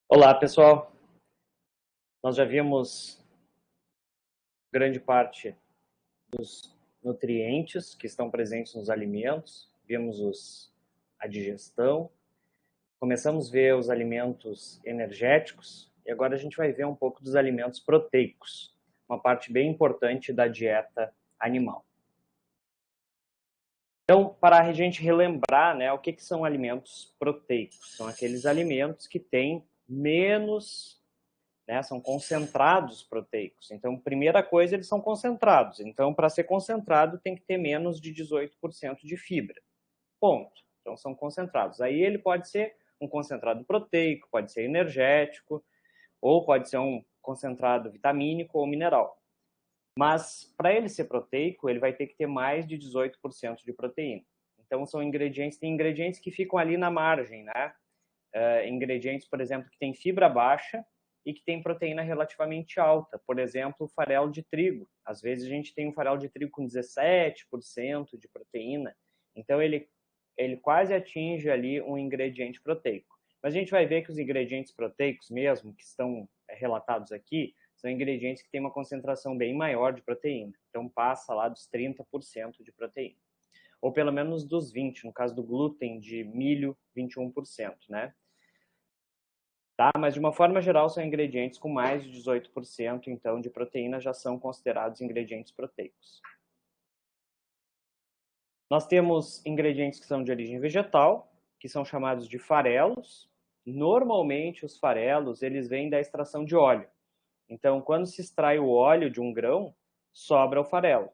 Olá, pessoal. Nós já vimos grande parte dos nutrientes que estão presentes nos alimentos, vimos a digestão, começamos a ver os alimentos energéticos e agora a gente vai ver um pouco dos alimentos proteicos, uma parte bem importante da dieta animal. Então, para a gente relembrar, o que são alimentos proteicos? São aqueles alimentos que têm menos, são concentrados proteicos. Então, primeira coisa, eles são concentrados. Então, para ser concentrado, tem que ter menos de 18% de fibra. Ponto. Então, são concentrados. Aí ele pode ser um concentrado proteico, pode ser energético, ou pode ser um concentrado vitamínico ou mineral. Mas, para ele ser proteico, ele vai ter que ter mais de 18% de proteína. Então, tem ingredientes que ficam ali na margem, né? Ingredientes, por exemplo, que tem fibra baixa e que tem proteína relativamente alta. Por exemplo, o farelo de trigo. Às vezes a gente tem um farelo de trigo com 17% de proteína. Então ele quase atinge ali um ingrediente proteico. Mas a gente vai ver que os ingredientes proteicos mesmo, que estão relatados aqui, são ingredientes que têm uma concentração bem maior de proteína. Então passa lá dos 30% de proteína. Ou pelo menos dos 20%, no caso do glúten de milho, 21%, né? Tá? Mas de uma forma geral são ingredientes com mais de 18% então de proteína já são considerados ingredientes proteicos. Nós temos ingredientes que são de origem vegetal, que são chamados de farelos. Normalmente os farelos eles vêm da extração de óleo. Então, quando se extrai o óleo de um grão, sobra o farelo.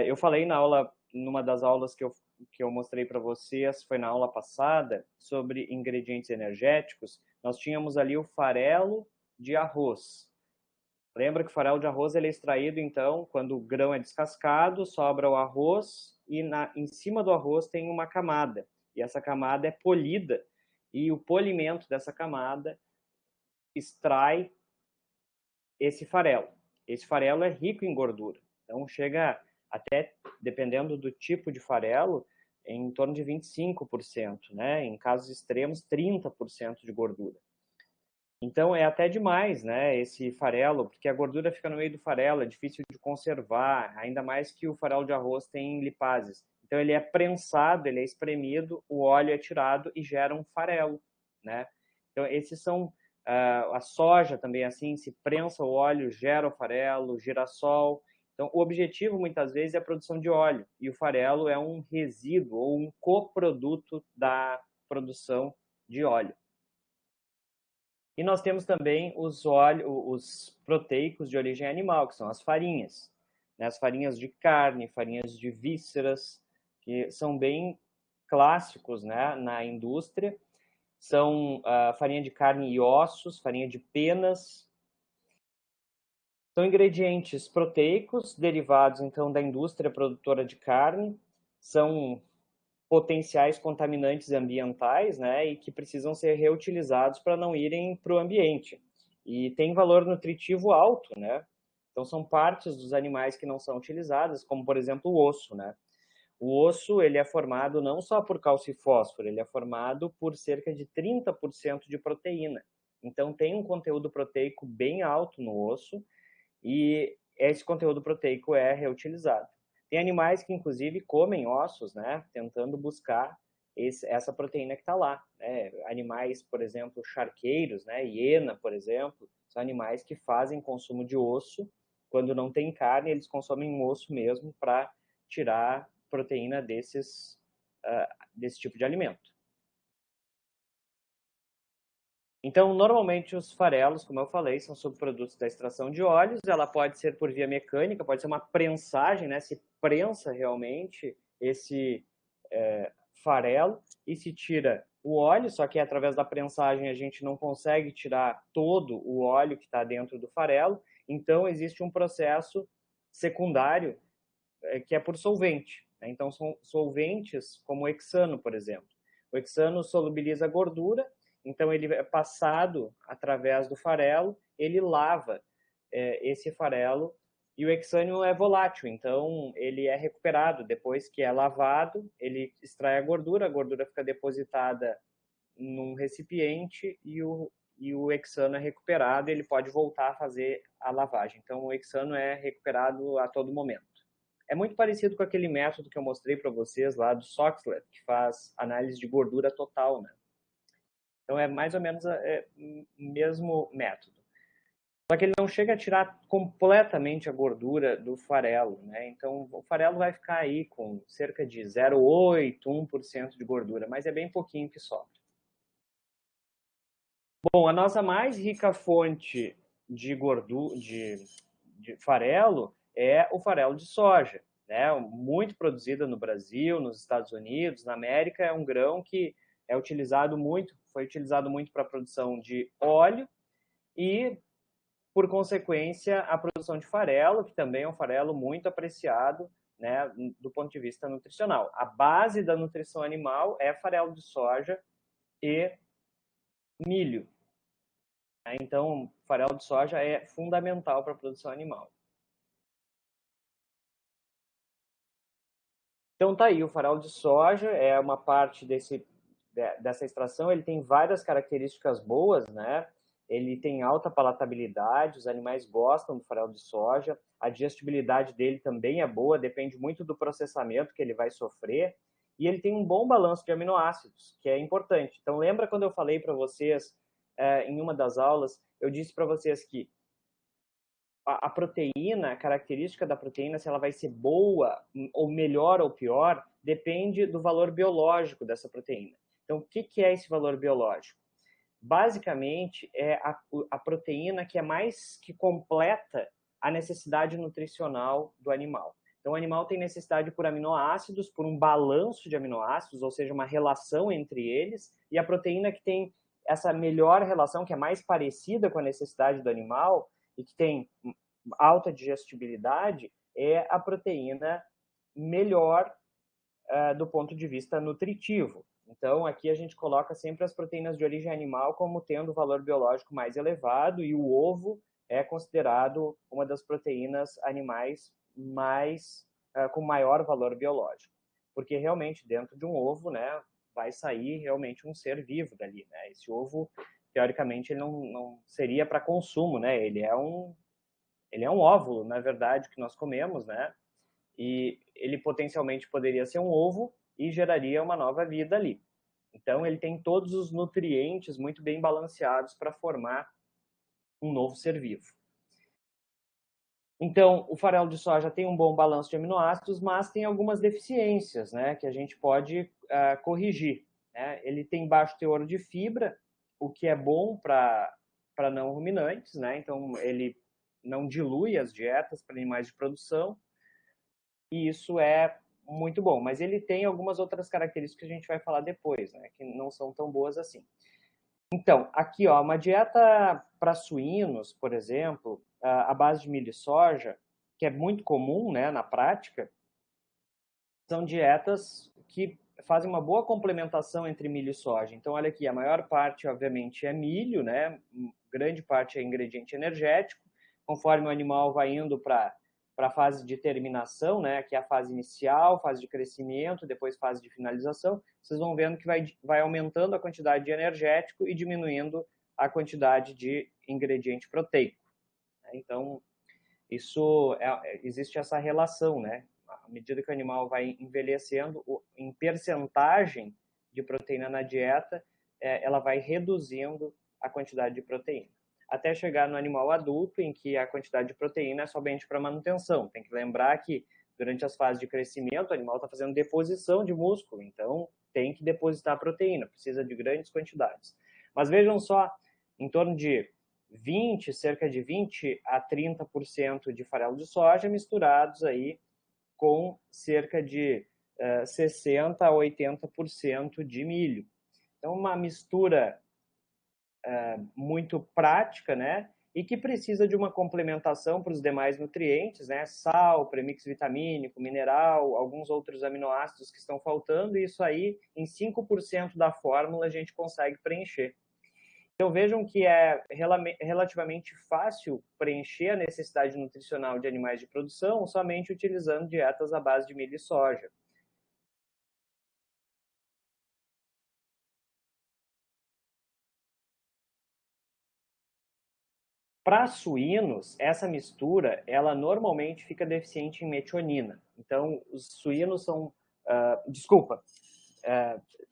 Eu falei numa das aulas que eu mostrei para vocês, foi na aula passada, sobre ingredientes energéticos. Nós tínhamos ali o farelo de arroz. Lembra que o farelo de arroz ele é extraído, então, quando o grão é descascado, sobra o arroz e em cima do arroz tem uma camada. E essa camada é polida. E o polimento dessa camada extrai esse farelo. Esse farelo é rico em gordura. Então, chega até, dependendo do tipo de farelo, em torno de 25%, né? Em casos extremos, 30% de gordura. Então é até demais, né, esse farelo, porque a gordura fica no meio do farelo, é difícil de conservar, ainda mais que o farelo de arroz tem lipases. Então ele é prensado, ele é espremido, o óleo é tirado e gera um farelo, né? Então esses são a soja também assim, se prensa o óleo, gera o farelo, girassol. Então o objetivo muitas vezes é a produção de óleo e o farelo é um resíduo ou um coproduto da produção de óleo. E nós temos também os proteicos de origem animal, que são as farinhas. Né? As farinhas de carne, farinhas de vísceras, que são bem clássicos, né, na indústria. São farinha de carne e ossos, farinha de penas. São ingredientes proteicos derivados, então, da indústria produtora de carne. São potenciais contaminantes ambientais, né, e que precisam ser reutilizados para não irem para o ambiente. E tem valor nutritivo alto, né? Então são partes dos animais que não são utilizadas, como por exemplo o osso, né? O osso ele é formado não só por cálcio e fósforo, ele é formado por cerca de 30% de proteína. Então tem um conteúdo proteico bem alto no osso e esse conteúdo proteico é reutilizado. Tem animais que, inclusive, comem ossos, né? Tentando buscar essa proteína que está lá. Né? Animais, por exemplo, charqueiros, né? Hiena, por exemplo, são animais que fazem consumo de osso. Quando não tem carne, eles consomem osso mesmo para tirar proteína desse tipo de alimento. Então, normalmente os farelos, como eu falei, são subprodutos da extração de óleos. Ela pode ser por via mecânica, pode ser uma prensagem, né? Se prensa realmente esse farelo e se tira o óleo, só que através da prensagem a gente não consegue tirar todo o óleo que está dentro do farelo. Então, existe um processo secundário que é por solvente. Né? Então, são solventes como o hexano, por exemplo. O hexano solubiliza a gordura, então ele é passado através do farelo, ele lava esse farelo e o hexânio é volátil, então ele é recuperado depois que é lavado, ele extrai a gordura fica depositada num recipiente e o hexano é recuperado e ele pode voltar a fazer a lavagem. Então, o hexano é recuperado a todo momento. É muito parecido com aquele método que eu mostrei para vocês lá do Soxhlet, que faz análise de gordura total, né? Então, é mais ou menos o mesmo método. Só que ele não chega a tirar completamente a gordura do farelo, né? Então, o farelo vai ficar aí com cerca de 0,8%, 1% de gordura, mas é bem pouquinho que sobra. Bom, a nossa mais rica fonte de gordura, de farelo é o farelo de soja, né? Muito produzida no Brasil, nos Estados Unidos, na América, é um grão que é utilizado muito, foi utilizado muito para a produção de óleo e, por consequência, a produção de farelo, que também é um farelo muito apreciado, né, do ponto de vista nutricional. A base da nutrição animal é farelo de soja e milho. Então, farelo de soja é fundamental para a produção animal. Então tá aí, o farelo de soja é uma parte dessa extração, ele tem várias características boas, né? Ele tem alta palatabilidade, os animais gostam do farelo de soja, a digestibilidade dele também é boa, depende muito do processamento que ele vai sofrer, e ele tem um bom balanço de aminoácidos, que é importante. Então lembra quando eu falei para vocês, em uma das aulas, eu disse para vocês que a proteína, a característica da proteína, se ela vai ser boa, ou melhor ou pior, depende do valor biológico dessa proteína. Então, o que é esse valor biológico? Basicamente, é a proteína que é mais que completa a necessidade nutricional do animal. Então, o animal tem necessidade por aminoácidos, por um balanço de aminoácidos, ou seja, uma relação entre eles, e a proteína que tem essa melhor relação, que é mais parecida com a necessidade do animal, e que tem alta digestibilidade, é a proteína melhor do ponto de vista nutritivo. Então, aqui a gente coloca sempre as proteínas de origem animal como tendo valor biológico mais elevado, e o ovo é considerado uma das proteínas animais com maior valor biológico. Porque realmente dentro de um ovo, né, vai sair realmente um ser vivo dali, né? Esse ovo, teoricamente, ele não seria para consumo, né? Ele é um óvulo, na verdade, que nós comemos, né? E ele potencialmente poderia ser um ovo e geraria uma nova vida ali. Então, ele tem todos os nutrientes muito bem balanceados para formar um novo ser vivo. Então, o farelo de soja tem um bom balanço de aminoácidos, mas tem algumas deficiências, né, que a gente pode corrigir, né? Ele tem baixo teor de fibra, o que é bom para não ruminantes, né? Então, ele não dilui as dietas para animais de produção, e isso é muito bom. Mas ele tem algumas outras características que a gente vai falar depois, né, que não são tão boas assim. Então, aqui, ó, uma dieta para suínos, por exemplo, à base de milho e soja, que é muito comum, né, na prática, são dietas que fazem uma boa complementação entre milho e soja. Então, olha aqui, a maior parte, obviamente, é milho, né? Grande parte é ingrediente energético. Conforme o animal vai indo para a fase de terminação, né, que é a fase inicial, fase de crescimento, depois fase de finalização, vocês vão vendo que vai aumentando a quantidade de energético e diminuindo a quantidade de ingrediente proteico. Então, existe essa relação, né? À medida que o animal vai envelhecendo, em percentagem de proteína na dieta, ela vai reduzindo a quantidade de proteína. Até chegar no animal adulto, em que a quantidade de proteína é somente para manutenção. Tem que lembrar que durante as fases de crescimento, o animal está fazendo deposição de músculo, então tem que depositar proteína, precisa de grandes quantidades. Mas vejam só, em torno de cerca de 20 a 30% de farelo de soja misturados aí com cerca de 60 a 80% de milho. Então, uma mistura muito prática, né? E que precisa de uma complementação para os demais nutrientes, né? Sal, premix vitamínico, mineral, alguns outros aminoácidos que estão faltando, e isso aí, em 5% da fórmula, a gente consegue preencher. Então vejam que é relativamente fácil preencher a necessidade nutricional de animais de produção somente utilizando dietas à base de milho e soja. Para suínos, essa mistura, ela normalmente fica deficiente em metionina. Então, os suínos são,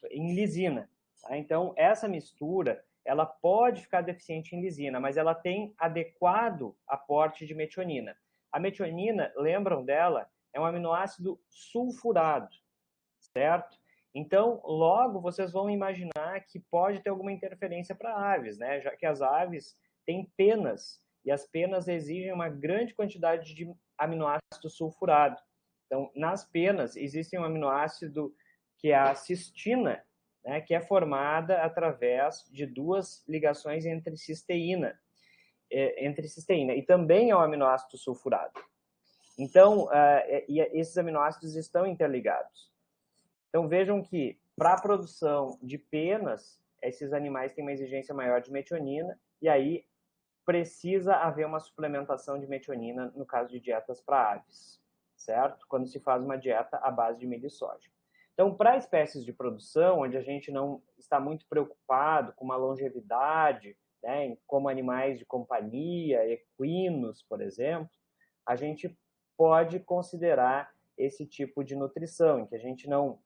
em lisina. Tá? Então, essa mistura, ela pode ficar deficiente em lisina, mas ela tem adequado aporte de metionina. A metionina, lembram dela? É um aminoácido sulfurado, certo? Então, logo vocês vão imaginar que pode ter alguma interferência para aves, né? Já que as aves têm penas e as penas exigem uma grande quantidade de aminoácido sulfurado. Então, nas penas existem um aminoácido que é a cistina, né, que é formada através de duas ligações entre cisteína, e também é um aminoácido sulfurado. Então, esses aminoácidos estão interligados. Então vejam que para a produção de penas, esses animais têm uma exigência maior de metionina e aí precisa haver uma suplementação de metionina no caso de dietas para aves, certo? Quando se faz uma dieta à base de milho e soja. Então, para espécies de produção, onde a gente não está muito preocupado com uma longevidade, né, como animais de companhia, equinos, por exemplo, a gente pode considerar esse tipo de nutrição, em que a gente não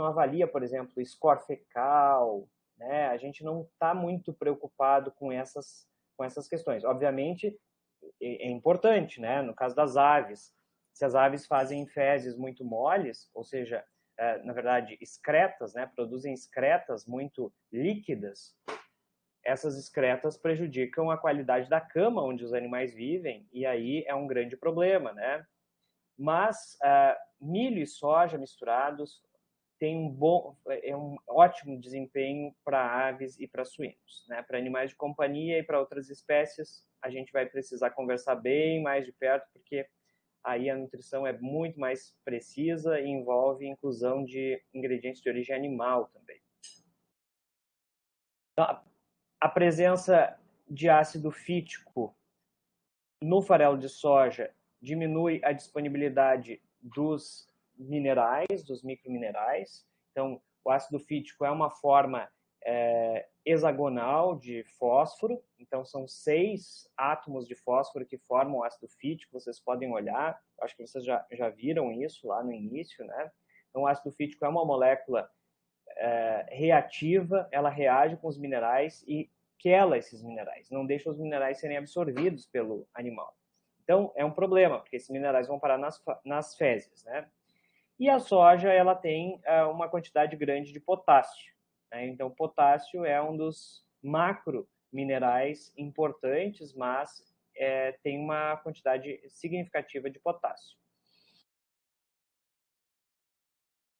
avalia, por exemplo, o score fecal, né? A gente não está muito preocupado com essas questões. Obviamente, é importante, né? No caso das aves, se as aves fazem fezes muito moles, ou seja, na verdade, excretas, né? Produzem excretas muito líquidas, essas excretas prejudicam a qualidade da cama onde os animais vivem, e aí é um grande problema, né? Mas milho e soja misturados tem um ótimo desempenho para aves e para suínos, né? Para animais de companhia e para outras espécies, a gente vai precisar conversar bem mais de perto, porque aí a nutrição é muito mais precisa e envolve inclusão de ingredientes de origem animal também. Então, a presença de ácido fítico no farelo de soja diminui a disponibilidade dos minerais, dos microminerais. Então, o ácido fítico é uma forma hexagonal de fósforo. Então, são 6 átomos de fósforo que formam o ácido fítico. Vocês podem olhar, acho que vocês já viram isso lá no início, né? Então, o ácido fítico é uma molécula reativa, ela reage com os minerais e quela esses minerais, não deixa os minerais serem absorvidos pelo animal. Então, é um problema, porque esses minerais vão parar nas fezes, né? E a soja, ela tem uma quantidade grande de potássio, né? Então, potássio é um dos macrominerais importantes, mas tem uma quantidade significativa de potássio.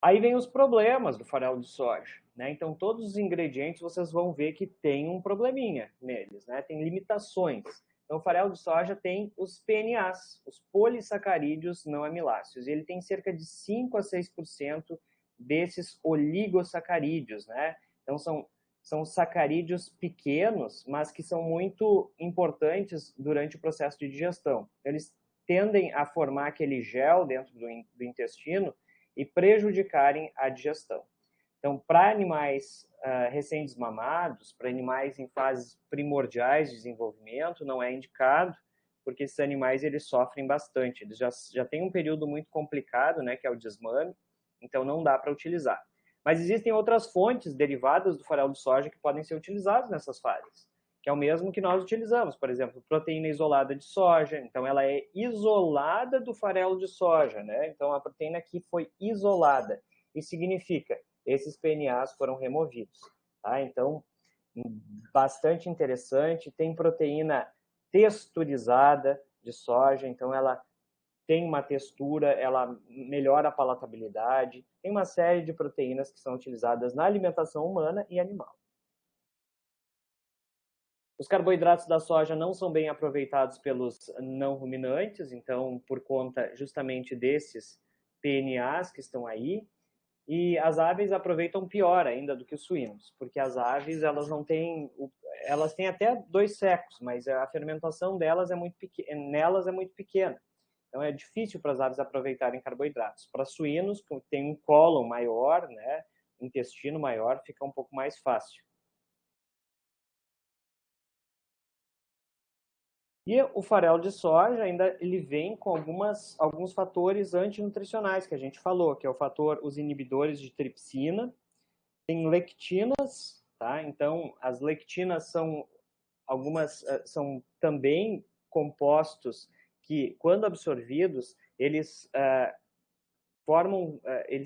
Aí vem os problemas do farelo de soja, né? Então, todos os ingredientes vocês vão ver que tem um probleminha neles, né? Tem limitações. Então, o farelo de soja tem os PNAs, os polissacarídeos não amiláceos. E ele tem cerca de 5 a 6% desses oligosacarídeos, né? Então, são sacarídeos pequenos, mas que são muito importantes durante o processo de digestão. Eles tendem a formar aquele gel dentro do intestino e prejudicarem a digestão. Então, para animais recém-desmamados, para animais em fases primordiais de desenvolvimento, não é indicado, porque esses animais eles sofrem bastante. Eles já têm um período muito complicado, né, que é o desmame, então não dá para utilizar. Mas existem outras fontes derivadas do farelo de soja que podem ser utilizadas nessas fases, que é o mesmo que nós utilizamos. Por exemplo, proteína isolada de soja, então ela é isolada do farelo de soja, né? Então a proteína aqui foi isolada. Isso significa esses PNAs foram removidos, tá? Então, bastante interessante. Tem proteína texturizada de soja, então ela tem uma textura, ela melhora a palatabilidade. Tem uma série de proteínas que são utilizadas na alimentação humana e animal. Os carboidratos da soja não são bem aproveitados pelos não ruminantes, então, por conta justamente desses PNAs que estão aí. E as aves aproveitam pior ainda do que os suínos, porque as aves, elas não têm, elas têm até 2 secos, mas a fermentação delas nelas é muito pequena. Então é difícil para as aves aproveitarem carboidratos. Para suínos, que tem um cólon maior, né, intestino maior, fica um pouco mais fácil. E o farelo de soja ainda ele vem com alguns fatores antinutricionais que a gente falou, que é o fator, os inibidores de tripsina, tem lectinas, tá? Então, as lectinas são também compostos que, quando absorvidos, eles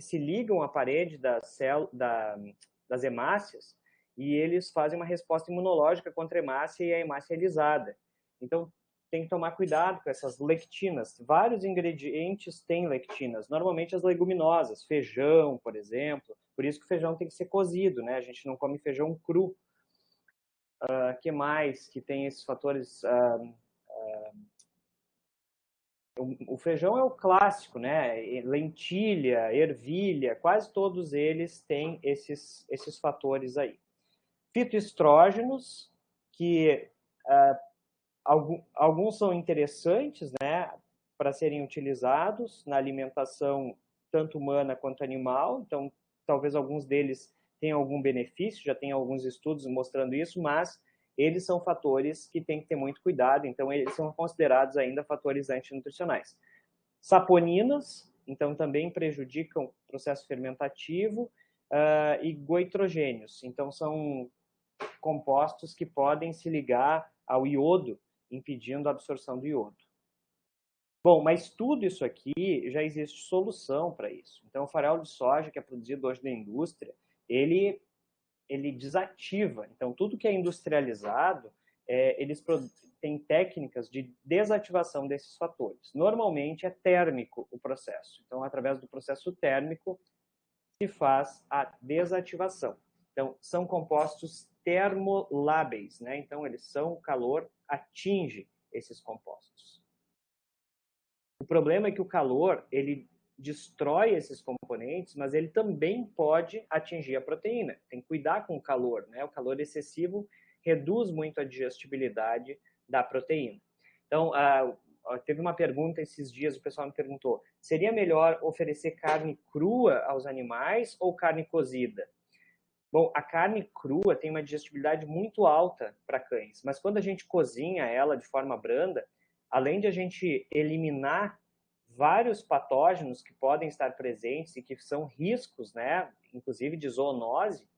se ligam à parede das hemácias e eles fazem uma resposta imunológica contra a hemácia e a hemácia é lisada. Então, tem que tomar cuidado com essas lectinas. Vários ingredientes têm lectinas, normalmente as leguminosas, feijão, por exemplo. Por isso que o feijão tem que ser cozido, né? A gente não come feijão cru. Que mais que tem esses fatores? O feijão é o clássico, né? Lentilha, ervilha, quase todos eles têm esses fatores aí. Fitoestrógenos, que alguns são interessantes, né, para serem utilizados na alimentação tanto humana quanto animal. Então, talvez alguns deles tenham algum benefício, já tem alguns estudos mostrando isso, mas eles são fatores que tem que ter muito cuidado, então eles são considerados ainda fatores antinutricionais. Saponinas, então também prejudicam o processo fermentativo, e goitrogênios, então são compostos que podem se ligar ao iodo, impedindo a absorção do iodo. Bom, mas tudo isso aqui já existe solução para isso. Então, o farelo de soja que é produzido hoje na indústria, ele desativa. Então, tudo que é industrializado, eles têm técnicas de desativação desses fatores. Normalmente é térmico o processo. Então, através do processo térmico, se faz a desativação. Então, são compostos termolábeis, né? Então, o calor atinge esses compostos. O problema é que o calor, ele destrói esses componentes, mas ele também pode atingir a proteína. Tem que cuidar com o calor, né? O calor excessivo reduz muito a digestibilidade da proteína. Então, teve uma pergunta esses dias, o pessoal me perguntou, seria melhor oferecer carne crua aos animais ou carne cozida? Bom, a carne crua tem uma digestibilidade muito alta para cães, mas quando a gente cozinha ela de forma branda, além de a gente eliminar vários patógenos que podem estar presentes e que são riscos, né, inclusive de zoonose,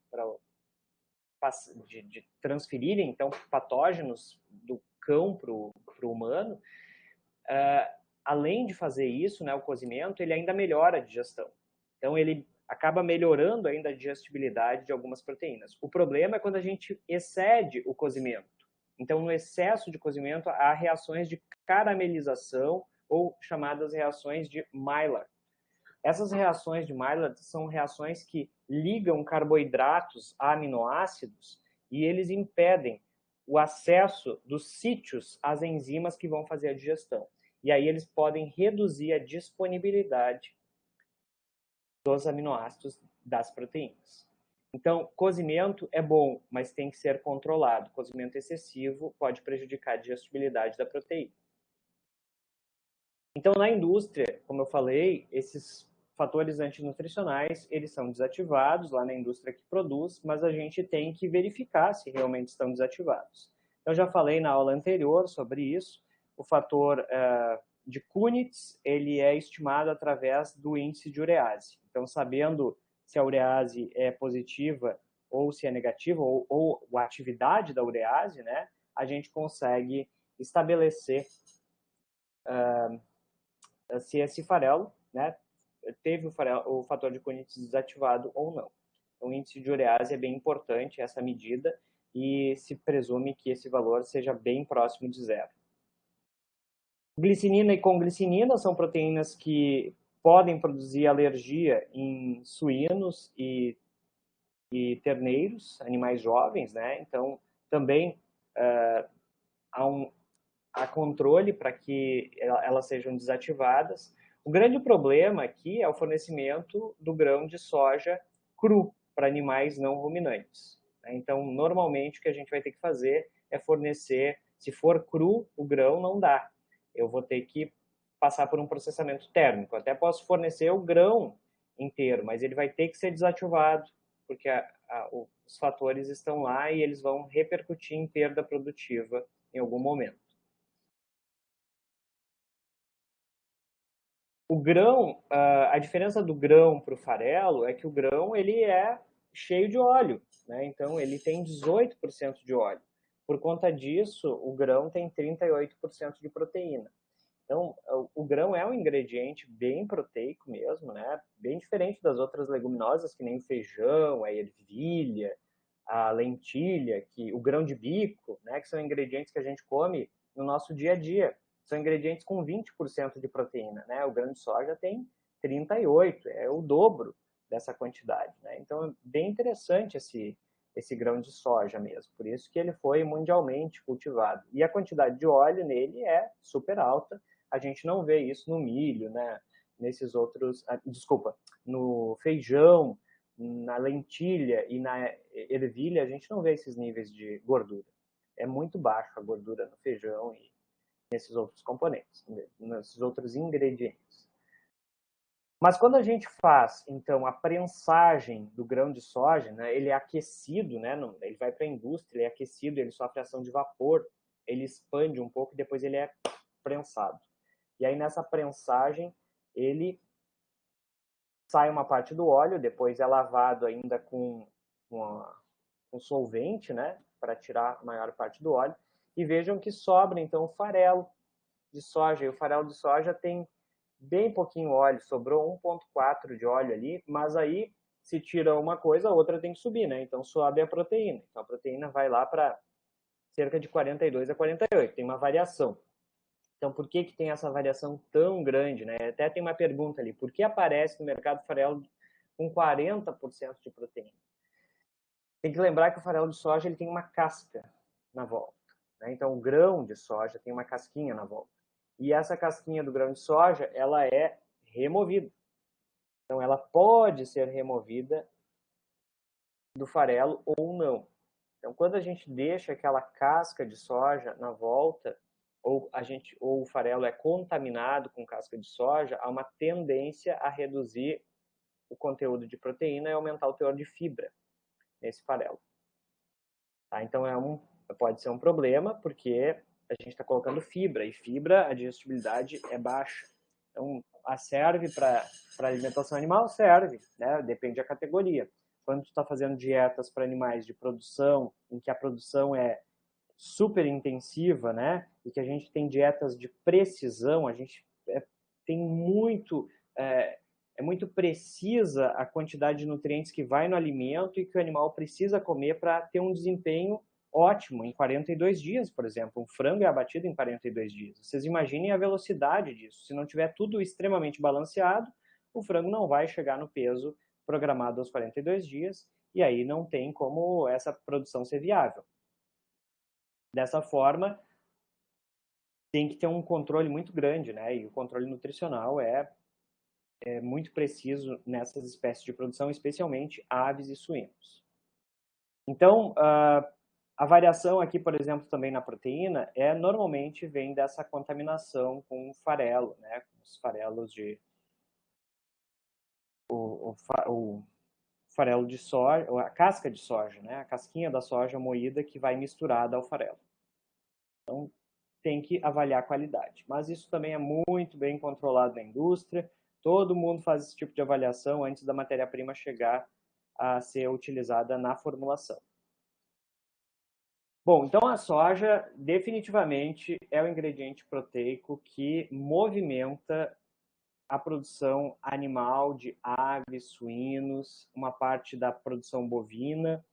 de transferirem então patógenos do cão para o humano, além de fazer isso, né, o cozimento, ele ainda melhora a digestão. Então, ele acaba melhorando ainda a digestibilidade de algumas proteínas. O problema é quando a gente excede o cozimento. Então, no excesso de cozimento, há reações de caramelização ou chamadas reações de Maillard. Essas reações de Maillard são reações que ligam carboidratos a aminoácidos e eles impedem o acesso dos sítios às enzimas que vão fazer a digestão. E aí eles podem reduzir a disponibilidade dos aminoácidos das proteínas. Então, cozimento é bom, mas tem que ser controlado. Cozimento excessivo pode prejudicar a digestibilidade da proteína. Então, na indústria, como eu falei, esses fatores antinutricionais, eles são desativados lá na indústria que produz, mas a gente tem que verificar se realmente estão desativados. Eu já falei na aula anterior sobre isso. O fator de Kunitz, ele é estimado através do índice de urease. Então, sabendo se a urease é positiva ou se é negativa, ou a atividade da urease, né, a gente consegue estabelecer se esse farelo, né, teve o fator de Kunitz desativado ou não. Então, o índice de urease é bem importante, essa medida, e se presume que esse valor seja bem próximo de zero. Glicinina e conglicinina são proteínas que podem produzir alergia em suínos e terneiros, animais jovens, né? Então, também há controle para que elas sejam desativadas. O grande problema aqui é o fornecimento do grão de soja cru para animais não ruminantes. Então, normalmente, o que a gente vai ter que fazer é fornecer, se for cru, o grão não dá. Eu vou ter que passar por um processamento térmico. Até posso fornecer o grão inteiro, mas ele vai ter que ser desativado, porque os fatores estão lá e eles vão repercutir em perda produtiva em algum momento. O grão, a diferença do grão para o farelo é que o grão ele é cheio de óleo, né? Então ele tem 18% de óleo. Por conta disso, o grão tem 38% de proteína. Então, o grão é um ingrediente bem proteico mesmo, né? Bem diferente das outras leguminosas, que nem o feijão, a ervilha, a lentilha, que o grão de bico, né? Que são ingredientes que a gente come no nosso dia a dia. São ingredientes com 20% de proteína, né? O grão de soja tem 38%, é o dobro dessa quantidade, né? Então, é bem interessante esse grão de soja mesmo. Por isso que ele foi mundialmente cultivado. E a quantidade de óleo nele é super alta. A gente não vê isso no milho, né? Nesses outros, desculpa, no feijão, na lentilha e na ervilha, a gente não vê esses níveis de gordura. É muito baixo a gordura no feijão e nesses outros componentes, nesses outros ingredientes. Mas quando a gente faz, então, a prensagem do grão de soja, né, ele é aquecido, né, ele vai para a indústria, ele é aquecido, ele sofre ação de vapor, ele expande um pouco e depois ele é prensado. E aí nessa prensagem, ele sai uma parte do óleo, depois é lavado ainda com solvente, né, para tirar a maior parte do óleo. E vejam que sobra então o farelo de soja. E o farelo de soja tem bem pouquinho óleo, sobrou 1,4 de óleo ali, mas aí se tira uma coisa, a outra tem que subir, né? Então sobe a proteína. Então a proteína vai lá para cerca de 42 a 48, tem uma variação. Então, por que tem essa variação tão grande, né? Até tem uma pergunta ali, por que aparece no mercado farelo com 40% de proteína? Tem que lembrar que o farelo de soja ele tem uma casca na volta, né? Então, o grão de soja tem uma casquinha na volta. E essa casquinha do grão de soja, ela é removida. Então, ela pode ser removida do farelo ou não. Então, quando a gente deixa aquela casca de soja na volta, ou o farelo é contaminado com casca de soja, há uma tendência a reduzir o conteúdo de proteína e aumentar o teor de fibra nesse farelo. Tá? Então pode ser um problema, porque a gente está colocando fibra, e fibra, a digestibilidade é baixa. Então, serve para alimentação animal? Serve, né? Depende da categoria. Quando tu está fazendo dietas para animais de produção, em que a produção é super intensiva, né? E que a gente tem dietas de precisão, a gente tem muito é muito precisa a quantidade de nutrientes que vai no alimento e que o animal precisa comer para ter um desempenho ótimo em 42 dias, por exemplo. Um frango é abatido em 42 dias. Vocês imaginem a velocidade disso. Se não tiver tudo extremamente balanceado, o frango não vai chegar no peso programado aos 42 dias e aí não tem como essa produção ser viável. Dessa forma, tem que ter um controle muito grande, né? E o controle nutricional é muito preciso nessas espécies de produção, especialmente aves e suínos. Então, a variação aqui, por exemplo, também na proteína, normalmente vem dessa contaminação com farelo, né? Com os farelos de... o farelo de soja, a casca de soja, né? A casquinha da soja moída que vai misturada ao farelo. Então, tem que avaliar a qualidade. Mas isso também é muito bem controlado na indústria. Todo mundo faz esse tipo de avaliação antes da matéria-prima chegar a ser utilizada na formulação. Bom, então a soja definitivamente é o ingrediente proteico que movimenta a produção animal de aves, suínos, uma parte da produção bovina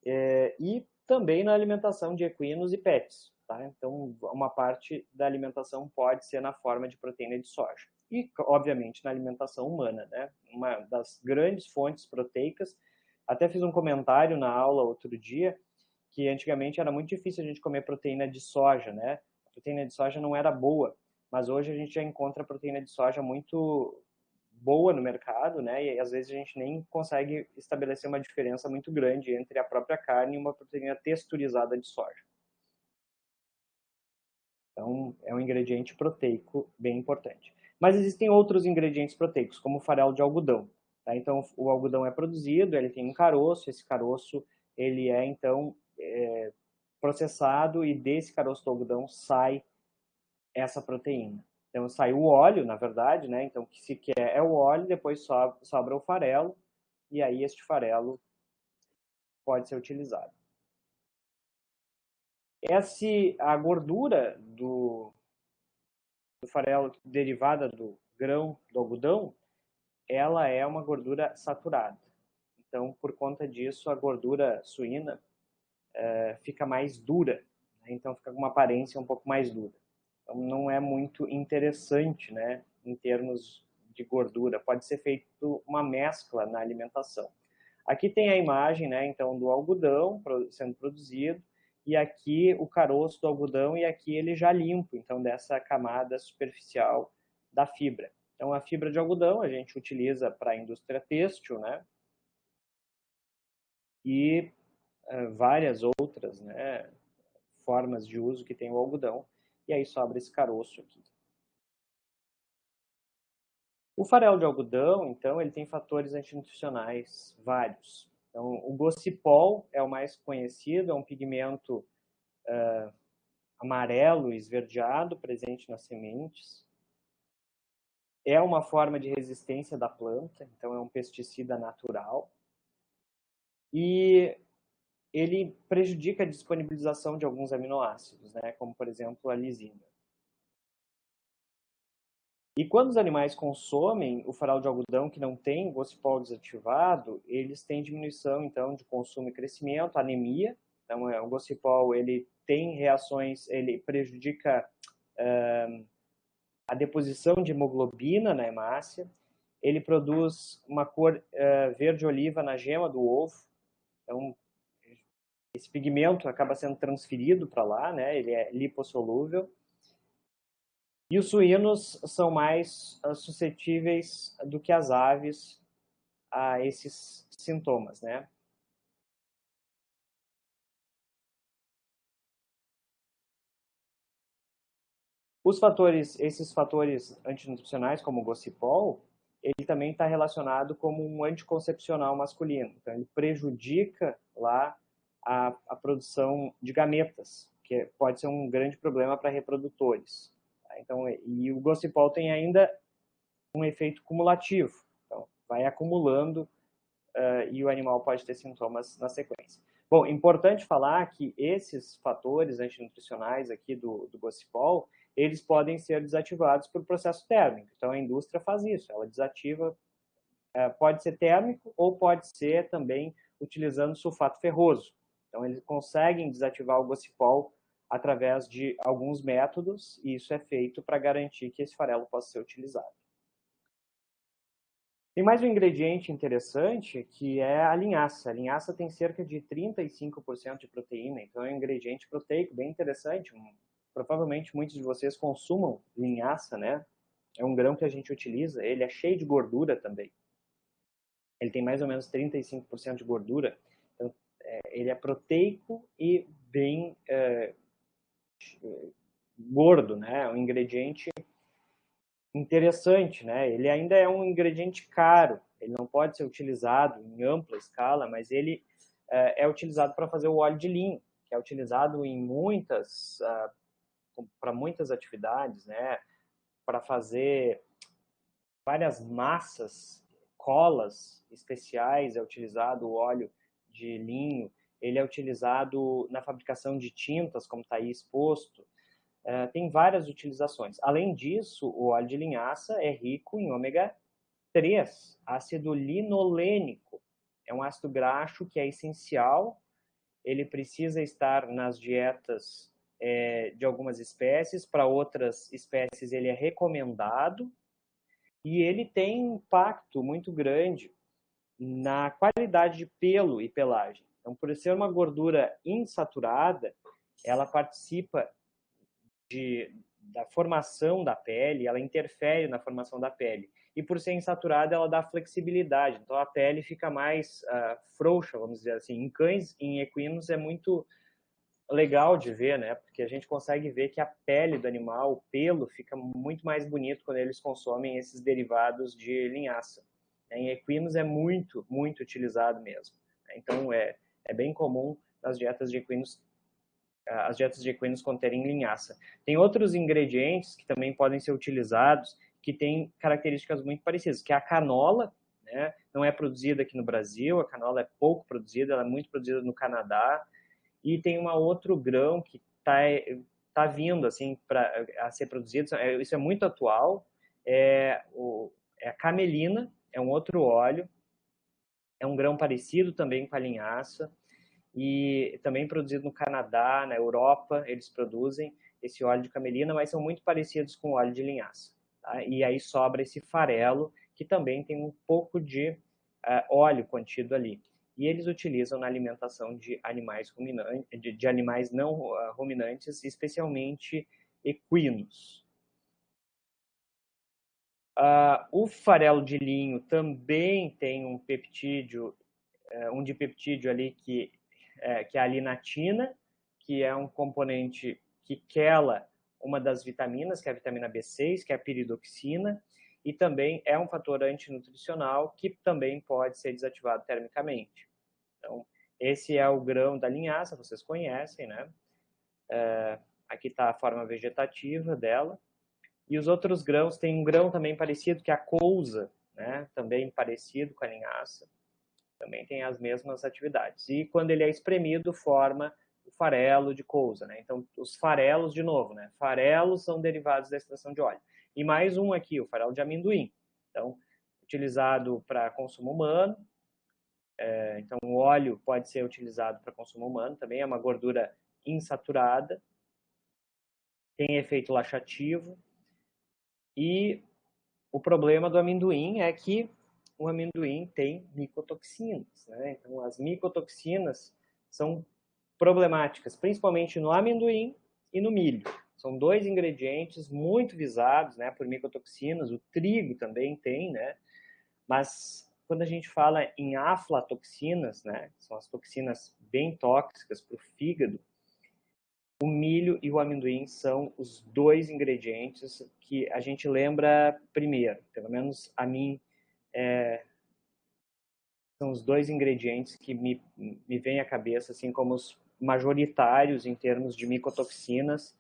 e também na alimentação de equinos e pets. Tá? Então, uma parte da alimentação pode ser na forma de proteína de soja. E, obviamente, na alimentação humana, né? Uma das grandes fontes proteicas. Até fiz um comentário na aula outro dia que antigamente era muito difícil a gente comer proteína de soja, né? A proteína de soja não era boa, mas hoje a gente já encontra proteína de soja muito boa no mercado, né? E às vezes a gente nem consegue estabelecer uma diferença muito grande entre a própria carne e uma proteína texturizada de soja. Então, é um ingrediente proteico bem importante. Mas existem outros ingredientes proteicos, como o farelo de algodão. Tá? Então, o algodão é produzido, ele tem um caroço, esse caroço ele é, então, processado e desse caroço do algodão sai essa proteína. Então sai o óleo, na verdade, né? Então o que se quer é o óleo, depois sobra o farelo, e aí este farelo pode ser utilizado. A gordura do farelo derivada do grão do algodão, ela é uma gordura saturada. Então, por conta disso, a gordura suína fica mais dura, né? Então fica com uma aparência um pouco mais dura. Então não é muito interessante, né, em termos de gordura. Pode ser feito uma mescla na alimentação. Aqui tem a imagem, né, então do algodão sendo produzido, e aqui o caroço do algodão, e aqui ele já limpo, então dessa camada superficial da fibra. Então a fibra de algodão a gente utiliza para a indústria têxtil, né, e várias outras, né, formas de uso que tem o algodão, e aí sobra esse caroço aqui. O farelo de algodão, então, ele tem fatores antinutricionais vários. Então, o gocipol é o mais conhecido, é um pigmento amarelo esverdeado presente nas sementes. É uma forma de resistência da planta, então é um pesticida natural. E ele prejudica a disponibilização de alguns aminoácidos, né, como, por exemplo, a lisina. E quando os animais consomem o farelo de algodão que não tem gocipol desativado, eles têm diminuição, então, de consumo e crescimento, anemia. Então, o gocipol, ele tem reações, ele prejudica a deposição de hemoglobina na hemácia, ele produz uma cor verde-oliva na gema do ovo. Então, esse pigmento acaba sendo transferido para lá, né? Ele é lipossolúvel. E os suínos são mais suscetíveis do que as aves a esses sintomas, né? Esses fatores antinutricionais, como o gocipol, ele também está relacionado como um anticoncepcional masculino. Então, ele prejudica lá a produção de gametas, que pode ser um grande problema para reprodutores. Tá? Então, e o gocipol tem ainda um efeito cumulativo. Então, vai acumulando e o animal pode ter sintomas na sequência. Bom, importante falar que esses fatores antinutricionais aqui do gocipol, eles podem ser desativados por processo térmico. Então, a indústria faz isso, ela desativa, pode ser térmico ou pode ser também utilizando sulfato ferroso. Então, eles conseguem desativar o gocipol através de alguns métodos, e isso é feito para garantir que esse farelo possa ser utilizado. Tem mais um ingrediente interessante, que é a linhaça. A linhaça tem cerca de 35% de proteína, então é um ingrediente proteico bem interessante. Provavelmente muitos de vocês consumam linhaça, né? É um grão que a gente utiliza, ele é cheio de gordura também. Ele tem mais ou menos 35% de gordura, então ele é proteico e bem gordo, né? É um ingrediente interessante, né? Ele ainda é um ingrediente caro, ele não pode ser utilizado em ampla escala, mas ele é utilizado para fazer o óleo de linho, que é utilizado em para muitas atividades, né? Para fazer várias massas, colas especiais, é utilizado o óleo de linho, ele é utilizado na fabricação de tintas, como está aí exposto. Tem várias utilizações. Além disso, o óleo de linhaça é rico em ômega 3, ácido linolênico. É um ácido graxo que é essencial, ele precisa estar nas dietas de algumas espécies, para outras espécies ele é recomendado, e ele tem um impacto muito grande na qualidade de pelo e pelagem. Então, por ser uma gordura insaturada, ela participa da formação da pele, ela interfere na formação da pele. E por ser insaturada, ela dá flexibilidade. Então a pele fica mais frouxa, vamos dizer assim. Em cães, em equinos, é muito legal de ver, né? Porque a gente consegue ver que a pele do animal, o pelo, fica muito mais bonito quando eles consomem esses derivados de linhaça. Em equinos é muito, muito utilizado mesmo. Então é bem comum nas dietas de equinos as dietas de equinos conterem linhaça. Tem outros ingredientes que também podem ser utilizados que têm características muito parecidas, que é a canola, né? Não é produzida aqui no Brasil, a canola é pouco produzida, ela é muito produzida no Canadá, e tem um outro grão que tá vindo assim a ser produzido, isso é muito atual, é a camelina, é um outro óleo, é um grão parecido também com a linhaça, e também produzido no Canadá, na Europa, eles produzem esse óleo de camelina, mas são muito parecidos com o óleo de linhaça. Tá? E aí sobra esse farelo, que também tem um pouco de óleo contido ali. E eles utilizam na alimentação de animais ruminantes, de animais não ruminantes, especialmente equinos. O farelo de linho também tem um peptídeo, um dipeptídeo ali que é a linatina, que é um componente que quela uma das vitaminas, que é a vitamina B6, que é a piridoxina, e também é um fator antinutricional que também pode ser desativado termicamente. Então, esse é o grão da linhaça, vocês conhecem, né? Aqui está a forma vegetativa dela. E os outros grãos, tem um grão também parecido, que é a couza, né? Também parecido com a linhaça. Também tem as mesmas atividades. E quando ele é espremido, forma o farelo de couza, né? Então, os farelos, de novo, né? Farelos são derivados da extração de óleo. E mais um aqui, o farelo de amendoim. Então, utilizado para consumo humano. Então, o óleo pode ser utilizado para consumo humano, também é uma gordura insaturada, tem efeito laxativo. E o problema do amendoim é que o amendoim tem micotoxinas, né? Então, as micotoxinas são problemáticas, principalmente no amendoim e no milho. São dois ingredientes muito visados, né, por micotoxinas. O trigo também tem, né? Mas quando a gente fala em aflatoxinas, né, são as toxinas bem tóxicas para o fígado, o milho e o amendoim são os dois ingredientes que a gente lembra primeiro, pelo menos a mim, são os dois ingredientes que me vêm à cabeça, assim como os majoritários em termos de micotoxinas,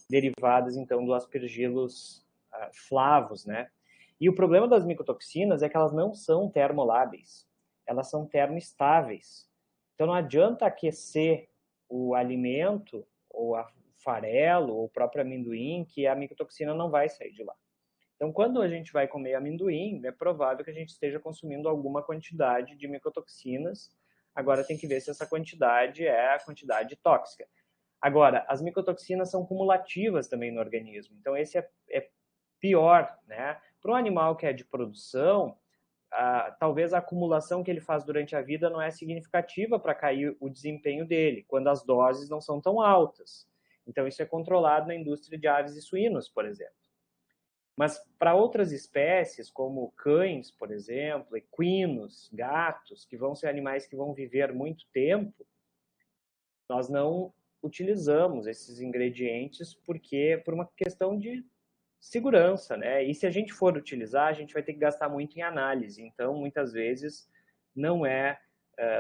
derivadas então do aspergillus flavus, né? E o problema das micotoxinas é que elas não são termoláveis, elas são termoestáveis. Então não adianta aquecer o alimento, ou o farelo, ou o próprio amendoim, que a micotoxina não vai sair de lá. Então, quando a gente vai comer amendoim, é provável que a gente esteja consumindo alguma quantidade de micotoxinas. Agora tem que ver se essa quantidade é a quantidade tóxica. Agora, as micotoxinas são cumulativas também no organismo. Então, esse é pior, né? Para um animal que é de produção, talvez a acumulação que ele faz durante a vida não é significativa para cair o desempenho dele, quando as doses não são tão altas. Então, isso é controlado na indústria de aves e suínos, por exemplo. Mas para outras espécies, como cães, por exemplo, equinos, gatos, que vão ser animais que vão viver muito tempo, nós não utilizamos esses ingredientes porque por uma questão de segurança, né? E se a gente for utilizar, a gente vai ter que gastar muito em análise. Então, muitas vezes, não é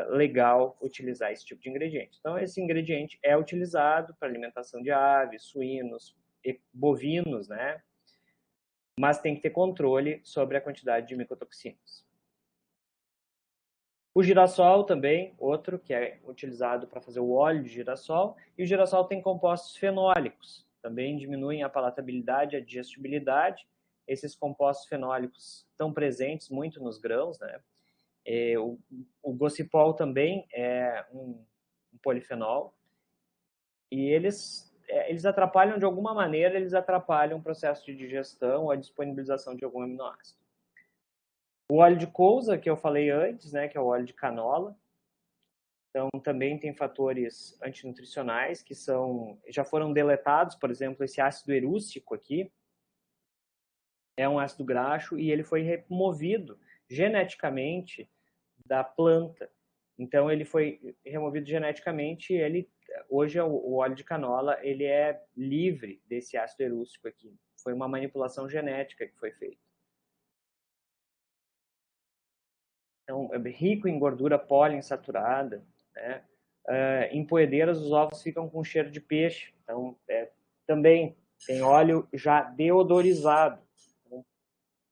legal utilizar esse tipo de ingrediente. Então, esse ingrediente é utilizado para alimentação de aves, suínos, bovinos, né? Mas tem que ter controle sobre a quantidade de micotoxinas. O girassol também, outro que é utilizado para fazer o óleo de girassol, e o girassol tem compostos fenólicos, também diminuem a palatabilidade, a digestibilidade. Esses compostos fenólicos estão presentes muito nos grãos, né? O gocipol também é um polifenol, e eles atrapalham de alguma maneira, eles atrapalham o processo de digestão ou a disponibilização de algum aminoácido. O óleo de couza, que eu falei antes, né, que é o óleo de canola, então também tem fatores antinutricionais que já foram deletados, por exemplo, esse ácido erústico aqui é um ácido graxo e ele foi removido geneticamente da planta. Então ele foi removido geneticamente, hoje o óleo de canola ele é livre desse ácido erústico aqui. Foi uma manipulação genética que foi feita. Então, é rico em gordura poliinsaturada, né? em poedeiras os ovos ficam com cheiro de peixe. Então, também tem óleo já deodorizado.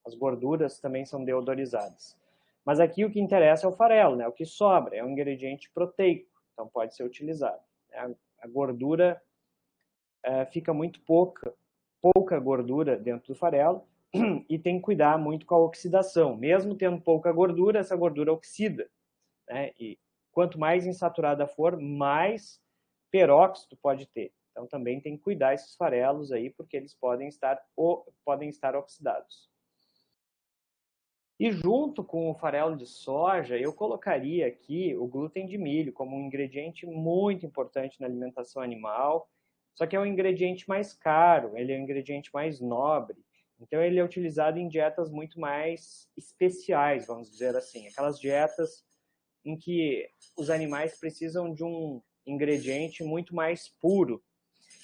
As gorduras também são deodorizadas. Mas aqui o que interessa é o farelo, né? O que sobra é um ingrediente proteico, então pode ser utilizado. A gordura fica muito pouca gordura dentro do farelo e tem que cuidar muito com a oxidação. Mesmo tendo pouca gordura, essa gordura oxida, né? E quanto mais insaturada for, mais peróxido pode ter. Então também tem que cuidar esses farelos aí, porque eles podem estar oxidados. E junto com o farelo de soja, eu colocaria aqui o glúten de milho como um ingrediente muito importante na alimentação animal, só que é um ingrediente mais caro, ele é um ingrediente mais nobre, então ele é utilizado em dietas muito mais especiais, vamos dizer assim, aquelas dietas em que os animais precisam de um ingrediente muito mais puro.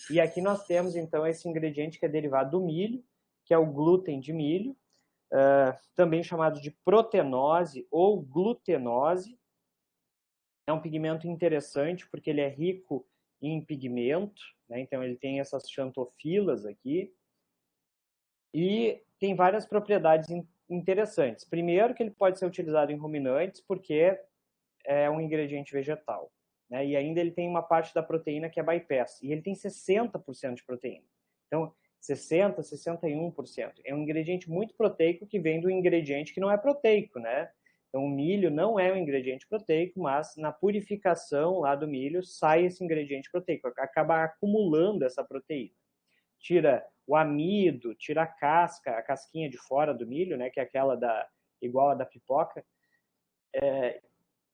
E aqui nós temos então esse ingrediente que é derivado do milho, que é o glúten de milho, também chamado de protenose ou glutenose. É um pigmento interessante porque ele é rico em pigmento, né? Então ele tem essas xantofilas aqui e tem várias propriedades interessantes. Primeiro que ele pode ser utilizado em ruminantes porque é um ingrediente vegetal, né? E ainda ele tem uma parte da proteína que é bypass, e ele tem 60% de proteína. Então, 60%, 61%. É um ingrediente muito proteico que vem do ingrediente que não é proteico, né? Então, o milho não é um ingrediente proteico, mas na purificação lá do milho sai esse ingrediente proteico, acaba acumulando essa proteína. Tira o amido, tira a casquinha de fora do milho, né? Que é aquela igual a da pipoca.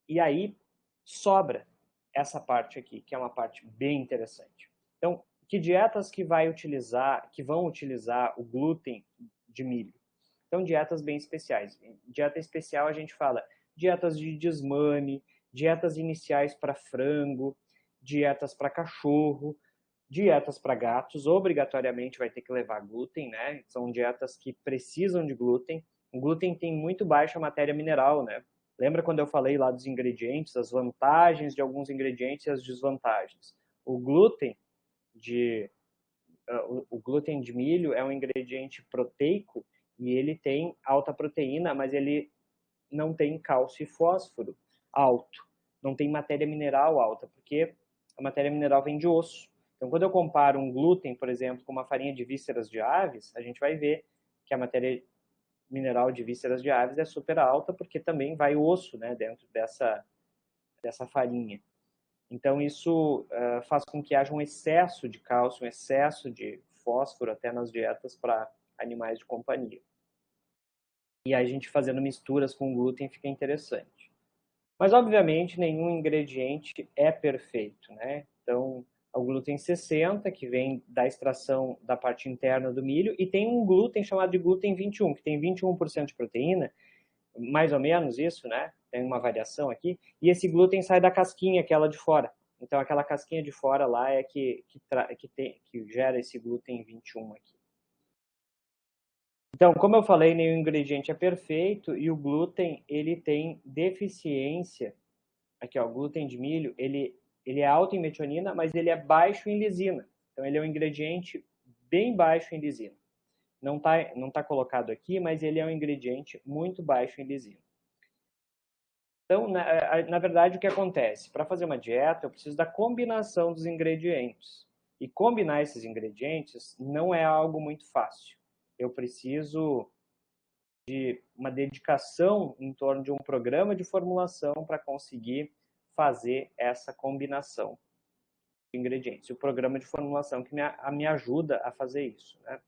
E aí sobra essa parte aqui, que é uma parte bem interessante. Então, que dietas que vão utilizar o glúten de milho? Então, dietas bem especiais. Dieta especial a gente fala dietas de desmame, dietas iniciais para frango, dietas para cachorro, dietas para gatos, obrigatoriamente vai ter que levar glúten, né? São dietas que precisam de glúten. O glúten tem muito baixa matéria mineral, né? Lembra quando eu falei lá dos ingredientes, as vantagens de alguns ingredientes e as desvantagens? O glúten de milho é um ingrediente proteico e ele tem alta proteína, mas ele não tem cálcio e fósforo alto, não tem matéria mineral alta, porque a matéria mineral vem de osso. Então, quando eu comparo um glúten, por exemplo, com uma farinha de vísceras de aves, a gente vai ver que a matéria mineral de vísceras de aves é super alta, porque também vai osso, né, dentro dessa farinha. Então, isso faz com que haja um excesso de cálcio, um excesso de fósforo até nas dietas para animais de companhia. E aí a gente fazendo misturas com glúten fica interessante. Mas, obviamente, nenhum ingrediente é perfeito, né? Então, o glúten 60, que vem da extração da parte interna do milho, e tem um glúten chamado de glúten 21, que tem 21% de proteína, mais ou menos isso, né? Tem uma variação aqui. E esse glúten sai da casquinha, aquela de fora. Então, aquela casquinha de fora lá é que gera esse glúten 21 aqui. Então, como eu falei, nenhum ingrediente é perfeito e o glúten, ele tem deficiência. Aqui, ó, o glúten de milho, ele é alto em metionina, mas ele é baixo em lisina. Então, ele é um ingrediente bem baixo em lisina. Não tá colocado aqui, mas ele é um ingrediente muito baixo em lisina. Então, na verdade, o que acontece? Para fazer uma dieta, eu preciso da combinação dos ingredientes. E combinar esses ingredientes não é algo muito fácil. Eu preciso de uma dedicação em torno de um programa de formulação para conseguir fazer essa combinação de ingredientes. E o programa de formulação que me ajuda a fazer isso, né?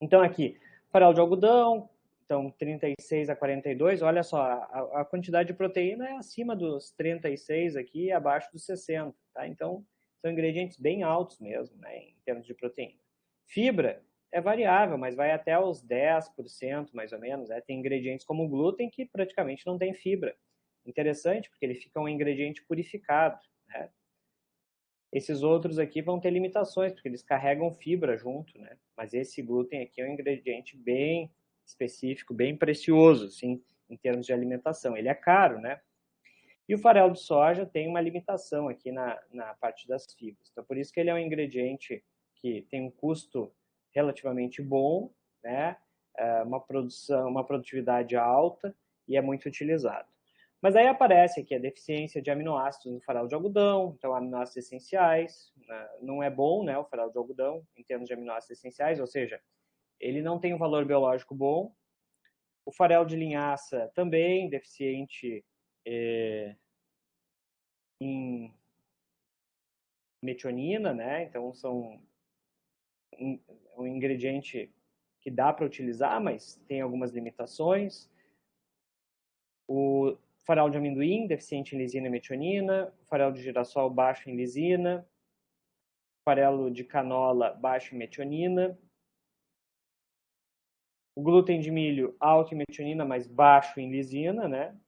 Então, aqui, farelo de algodão, então 36 a 42, olha só, a quantidade de proteína é acima dos 36 aqui e abaixo dos 60, tá? Então, são ingredientes bem altos mesmo, né, em termos de proteína. Fibra é variável, mas vai até os 10%, mais ou menos, né? Tem ingredientes como o glúten que praticamente não tem fibra. Interessante, porque ele fica um ingrediente purificado, né? Esses outros aqui vão ter limitações, porque eles carregam fibra junto, né? Mas esse glúten aqui é um ingrediente bem específico, bem precioso, assim, em termos de alimentação. Ele é caro, né? E o farelo de soja tem uma limitação aqui na parte das fibras. Então, por isso que ele é um ingrediente que tem um custo relativamente bom, né? Uma produtividade alta e é muito utilizado. Mas aí aparece aqui a deficiência de aminoácidos no farelo de algodão, então aminoácidos essenciais, não é bom, né, o farelo de algodão em termos de aminoácidos essenciais, ou seja, ele não tem um valor biológico bom. O farelo de linhaça também deficiente em metionina, né? Então são um ingrediente que dá para utilizar, mas tem algumas limitações. O farelo de amendoim deficiente em lisina e metionina, o farelo de girassol baixo em lisina, o farelo de canola baixo em metionina, o glúten de milho alto em metionina, mas baixo em lisina, né?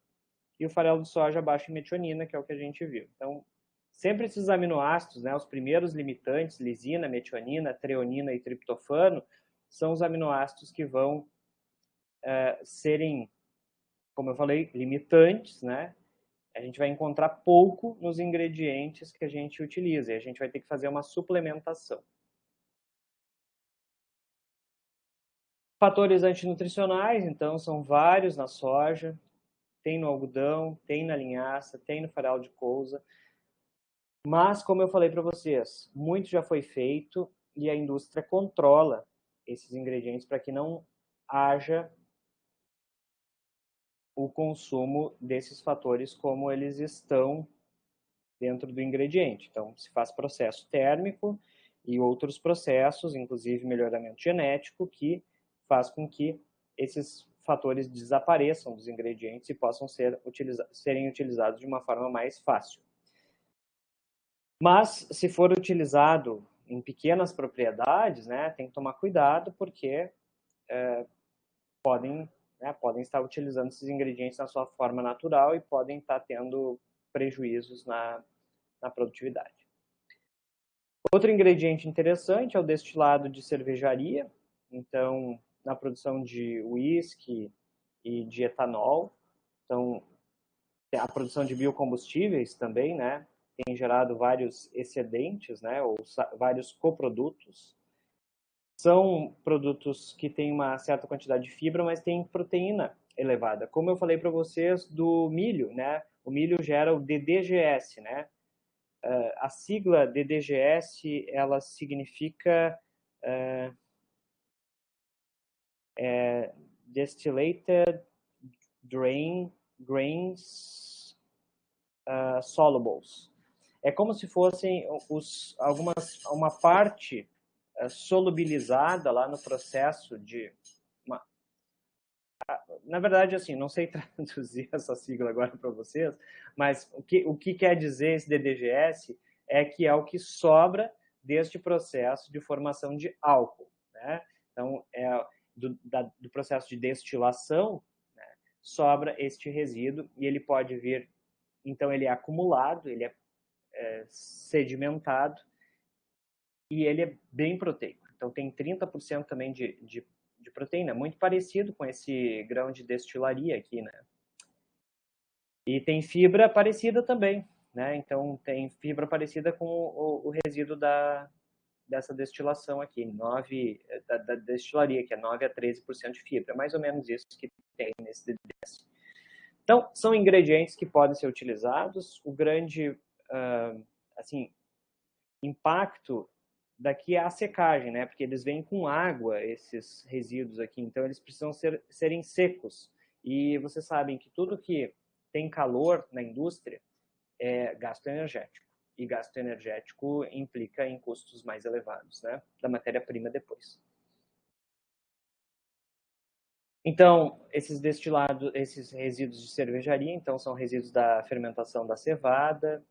E o farelo de soja baixo em metionina, que é o que a gente viu. Então, sempre esses aminoácidos, né, os primeiros limitantes, lisina, metionina, treonina e triptofano, são os aminoácidos que vão serem, como eu falei, limitantes, né? A gente vai encontrar pouco nos ingredientes que a gente utiliza e a gente vai ter que fazer uma suplementação. Fatores antinutricionais, então, são vários na soja, tem no algodão, tem na linhaça, tem no farelo de couza. Mas, como eu falei para vocês, muito já foi feito e a indústria controla esses ingredientes para que não haja o consumo desses fatores como eles estão dentro do ingrediente. Então, se faz processo térmico e outros processos, inclusive melhoramento genético, que faz com que esses fatores desapareçam dos ingredientes e possam serem utilizados de uma forma mais fácil. Mas, se for utilizado em pequenas propriedades, né, tem que tomar cuidado, porque podem estar utilizando esses ingredientes na sua forma natural e podem estar tendo prejuízos na produtividade. Outro ingrediente interessante é o destilado de cervejaria. Então, na produção de uísque e de etanol. Então, a produção de biocombustíveis também, né? Tem gerado vários excedentes, né? Ou vários coprodutos. São produtos que têm uma certa quantidade de fibra, mas têm proteína elevada. Como eu falei para vocês do milho, né? O milho gera o DDGS, né? A sigla DDGS, ela significa Distillated Grains Solubles. É como se fossem uma parte solubilizada lá no processo de... Na verdade, assim, não sei traduzir essa sigla agora para vocês, mas o que quer dizer esse DDGS é que é o que sobra deste processo de formação de álcool, né? Então, do processo de destilação, né, sobra este resíduo e ele pode vir, então ele é acumulado, ele é sedimentado e ele é bem proteico. Então tem 30% também de proteína, muito parecido com esse grão de destilaria aqui, né? E tem fibra parecida também, né? Então tem fibra parecida com o resíduo dessa destilação aqui, da destilaria, que é 9 a 13% de fibra, mais ou menos isso que tem nesse DDS. Então, são ingredientes que podem ser utilizados. O grande impacto daqui é a secagem, né? Porque eles vêm com água, esses resíduos aqui, então eles precisam serem secos. E vocês sabem que tudo que tem calor na indústria é gasto energético. E gasto energético implica em custos mais elevados, né? Da matéria-prima depois. Então, esses destilados, esses resíduos de cervejaria, então são resíduos da fermentação da cevada,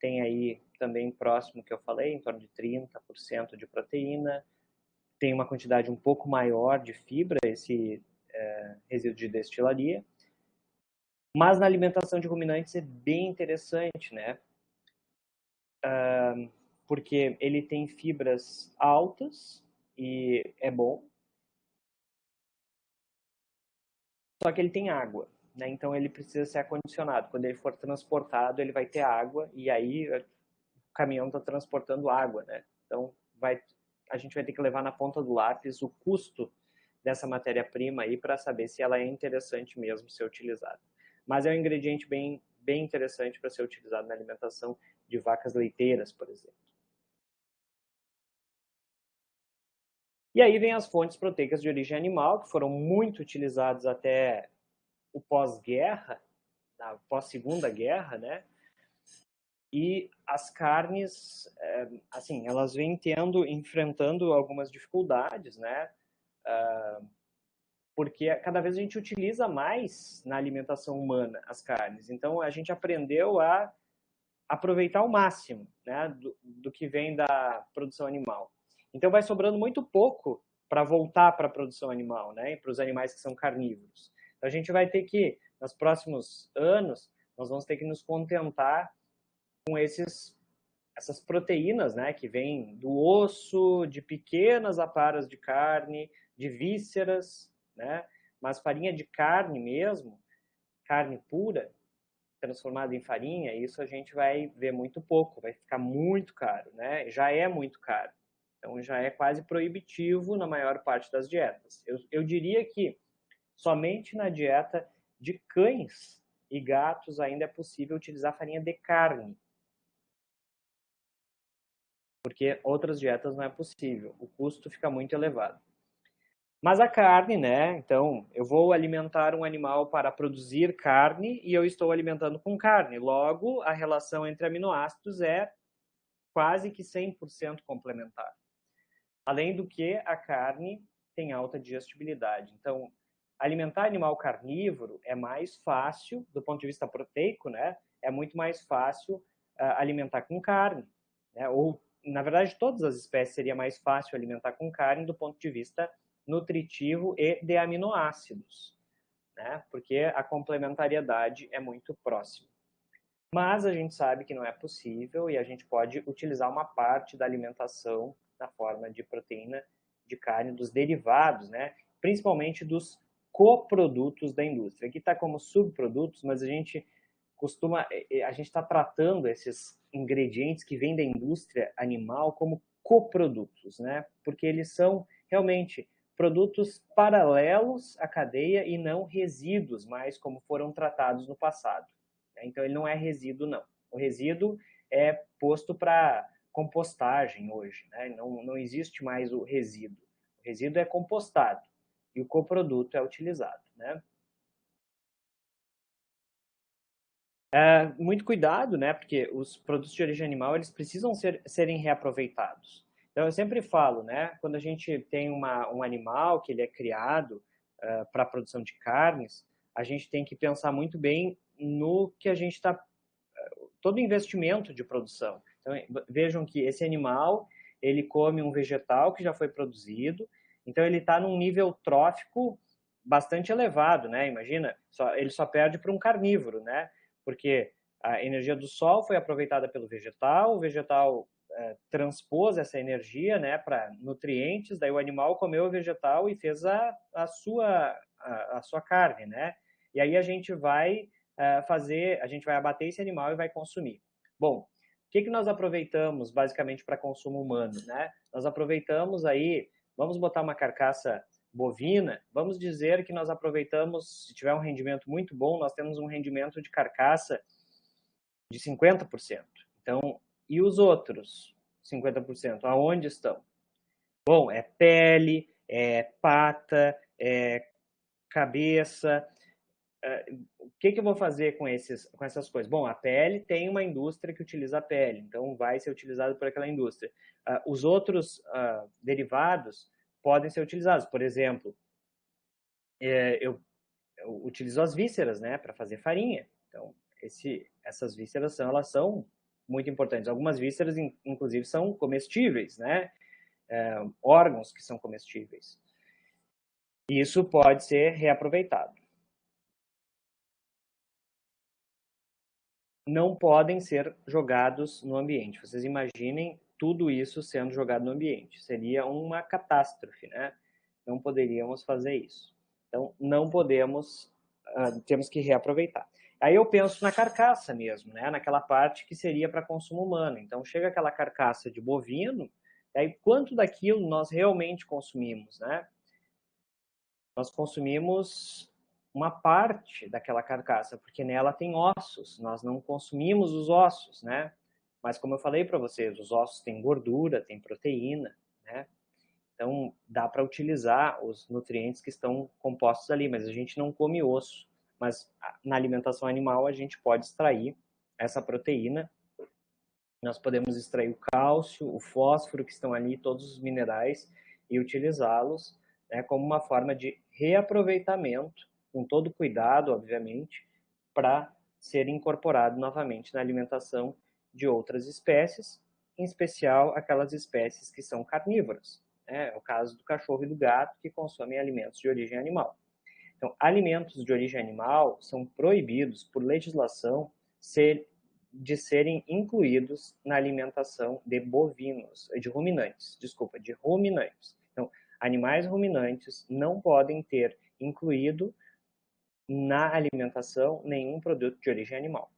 tem aí também próximo que eu falei, em torno de 30% de proteína, tem uma quantidade um pouco maior de fibra, esse resíduo de destilaria, mas na alimentação de ruminantes é bem interessante, né? Porque ele tem fibras altas e é bom, só que ele tem água. né? Então ele precisa ser acondicionado. Quando ele for transportado, ele vai ter água e aí o caminhão está transportando água, né? Então a gente vai ter que levar na ponta do lápis o custo dessa matéria-prima aí para saber se ela é interessante mesmo ser utilizada. Mas é um ingrediente bem interessante para ser utilizado na alimentação de vacas leiteiras, por exemplo. E aí vem as fontes proteicas de origem animal, que foram muito utilizadas até o pós-guerra, pós-segunda guerra, né? E as carnes, assim, elas vêm enfrentando algumas dificuldades, né? Porque cada vez a gente utiliza mais na alimentação humana as carnes. Então a gente aprendeu a aproveitar ao máximo, né, do que vem da produção animal. Então vai sobrando muito pouco para voltar para a produção animal, né, para os animais que são carnívoros. Então a gente vai ter que, nos próximos anos, nós vamos ter que nos contentar com essas proteínas, né, que vêm do osso, de pequenas aparas de carne, de vísceras, né, mas farinha de carne mesmo, carne pura, transformado em farinha, isso a gente vai ver muito pouco, vai ficar muito caro, né? Já é muito caro. Então já é quase proibitivo na maior parte das dietas. Eu diria que somente na dieta de cães e gatos ainda é possível utilizar farinha de carne, porque outras dietas não é possível, o custo fica muito elevado. Mas a carne, né? Então, eu vou alimentar um animal para produzir carne e eu estou alimentando com carne. Logo, a relação entre aminoácidos é quase que 100% complementar. Além do que, a carne tem alta digestibilidade. Então, alimentar animal carnívoro é mais fácil, do ponto de vista proteico, né? É muito mais fácil alimentar com carne, né? Ou, na verdade, todas as espécies seria mais fácil alimentar com carne do ponto de vista nutritivo e de aminoácidos, né? Porque a complementariedade é muito próxima. Mas a gente sabe que não é possível e a gente pode utilizar uma parte da alimentação na forma de proteína de carne, dos derivados, né? Principalmente dos coprodutos da indústria. Aqui está como subprodutos, mas a gente está tratando esses ingredientes que vêm da indústria animal como coprodutos, né? Porque eles são realmente produtos paralelos à cadeia e não resíduos, mais como foram tratados no passado. Então ele não é resíduo, não. O resíduo é posto para compostagem hoje, né? Não existe mais o resíduo. O resíduo é compostado e o coproduto é utilizado, né? Muito cuidado, né? Porque os produtos de origem animal eles precisam serem reaproveitados. Então eu sempre falo, né? Quando a gente tem um animal que ele é criado para a produção de carnes, a gente tem que pensar muito bem no que a gente está todo investimento de produção. Então vejam que esse animal ele come um vegetal que já foi produzido, então ele está num nível trófico bastante elevado, né? Imagina, ele só perde para um carnívoro, né? Porque a energia do sol foi aproveitada pelo vegetal, o vegetal transpôs essa energia, né, para nutrientes, daí o animal comeu o vegetal e fez a sua carne, né? E aí a gente vai a gente vai abater esse animal e vai consumir. Bom, o que nós aproveitamos basicamente para consumo humano, né? Nós aproveitamos aí, vamos botar uma carcaça bovina, vamos dizer que nós aproveitamos, se tiver um rendimento muito bom, nós temos um rendimento de carcaça de 50%. Então, e os outros 50%, aonde estão? Bom, é pele, é pata, é cabeça. O que eu vou fazer com essas coisas? Bom, a pele tem uma indústria que utiliza a pele, então vai ser utilizado por aquela indústria. Os outros derivados podem ser utilizados. Por exemplo, eu utilizo as vísceras, né, para fazer farinha. Então, essas vísceras elas são muito importantes. Algumas vísceras, inclusive, são comestíveis, né? Órgãos que são comestíveis. E isso pode ser reaproveitado. Não podem ser jogados no ambiente. Vocês imaginem tudo isso sendo jogado no ambiente. Seria uma catástrofe, né? Não poderíamos fazer isso. Então, não podemos temos que reaproveitar. Aí eu penso na carcaça mesmo, né? Naquela parte que seria para consumo humano. Então chega aquela carcaça de bovino, aí quanto daquilo nós realmente consumimos, né? Nós consumimos uma parte daquela carcaça, porque nela tem ossos, nós não consumimos os ossos, né? Mas como eu falei para vocês, os ossos têm gordura, têm proteína, né? Então dá para utilizar os nutrientes que estão compostos ali, mas a gente não come osso. Mas na alimentação animal a gente pode extrair essa proteína. Nós podemos extrair o cálcio, o fósforo que estão ali, todos os minerais, e utilizá-los, né, como uma forma de reaproveitamento, com todo cuidado, obviamente, para ser incorporado novamente na alimentação de outras espécies, em especial aquelas espécies que são carnívoras. É o caso do cachorro e do gato, que consomem alimentos de origem animal. Então, alimentos de origem animal são proibidos por legislação de serem incluídos na alimentação de bovinos, de ruminantes, desculpa, de ruminantes. Então, animais ruminantes não podem ter incluído na alimentação nenhum produto de origem animal.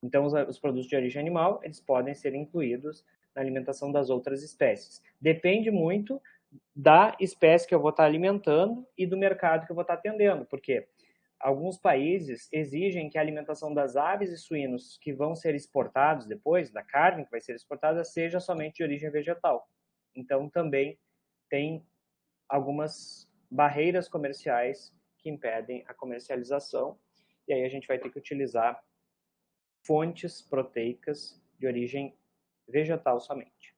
Então, os produtos de origem animal, eles podem ser incluídos na alimentação das outras espécies. Depende muito da espécie que eu vou estar alimentando e do mercado que eu vou estar atendendo, porque alguns países exigem que a alimentação das aves e suínos que vão ser exportados depois, da carne que vai ser exportada, seja somente de origem vegetal. Então, também tem algumas barreiras comerciais que impedem a comercialização, e aí a gente vai ter que utilizar fontes proteicas de origem vegetal somente.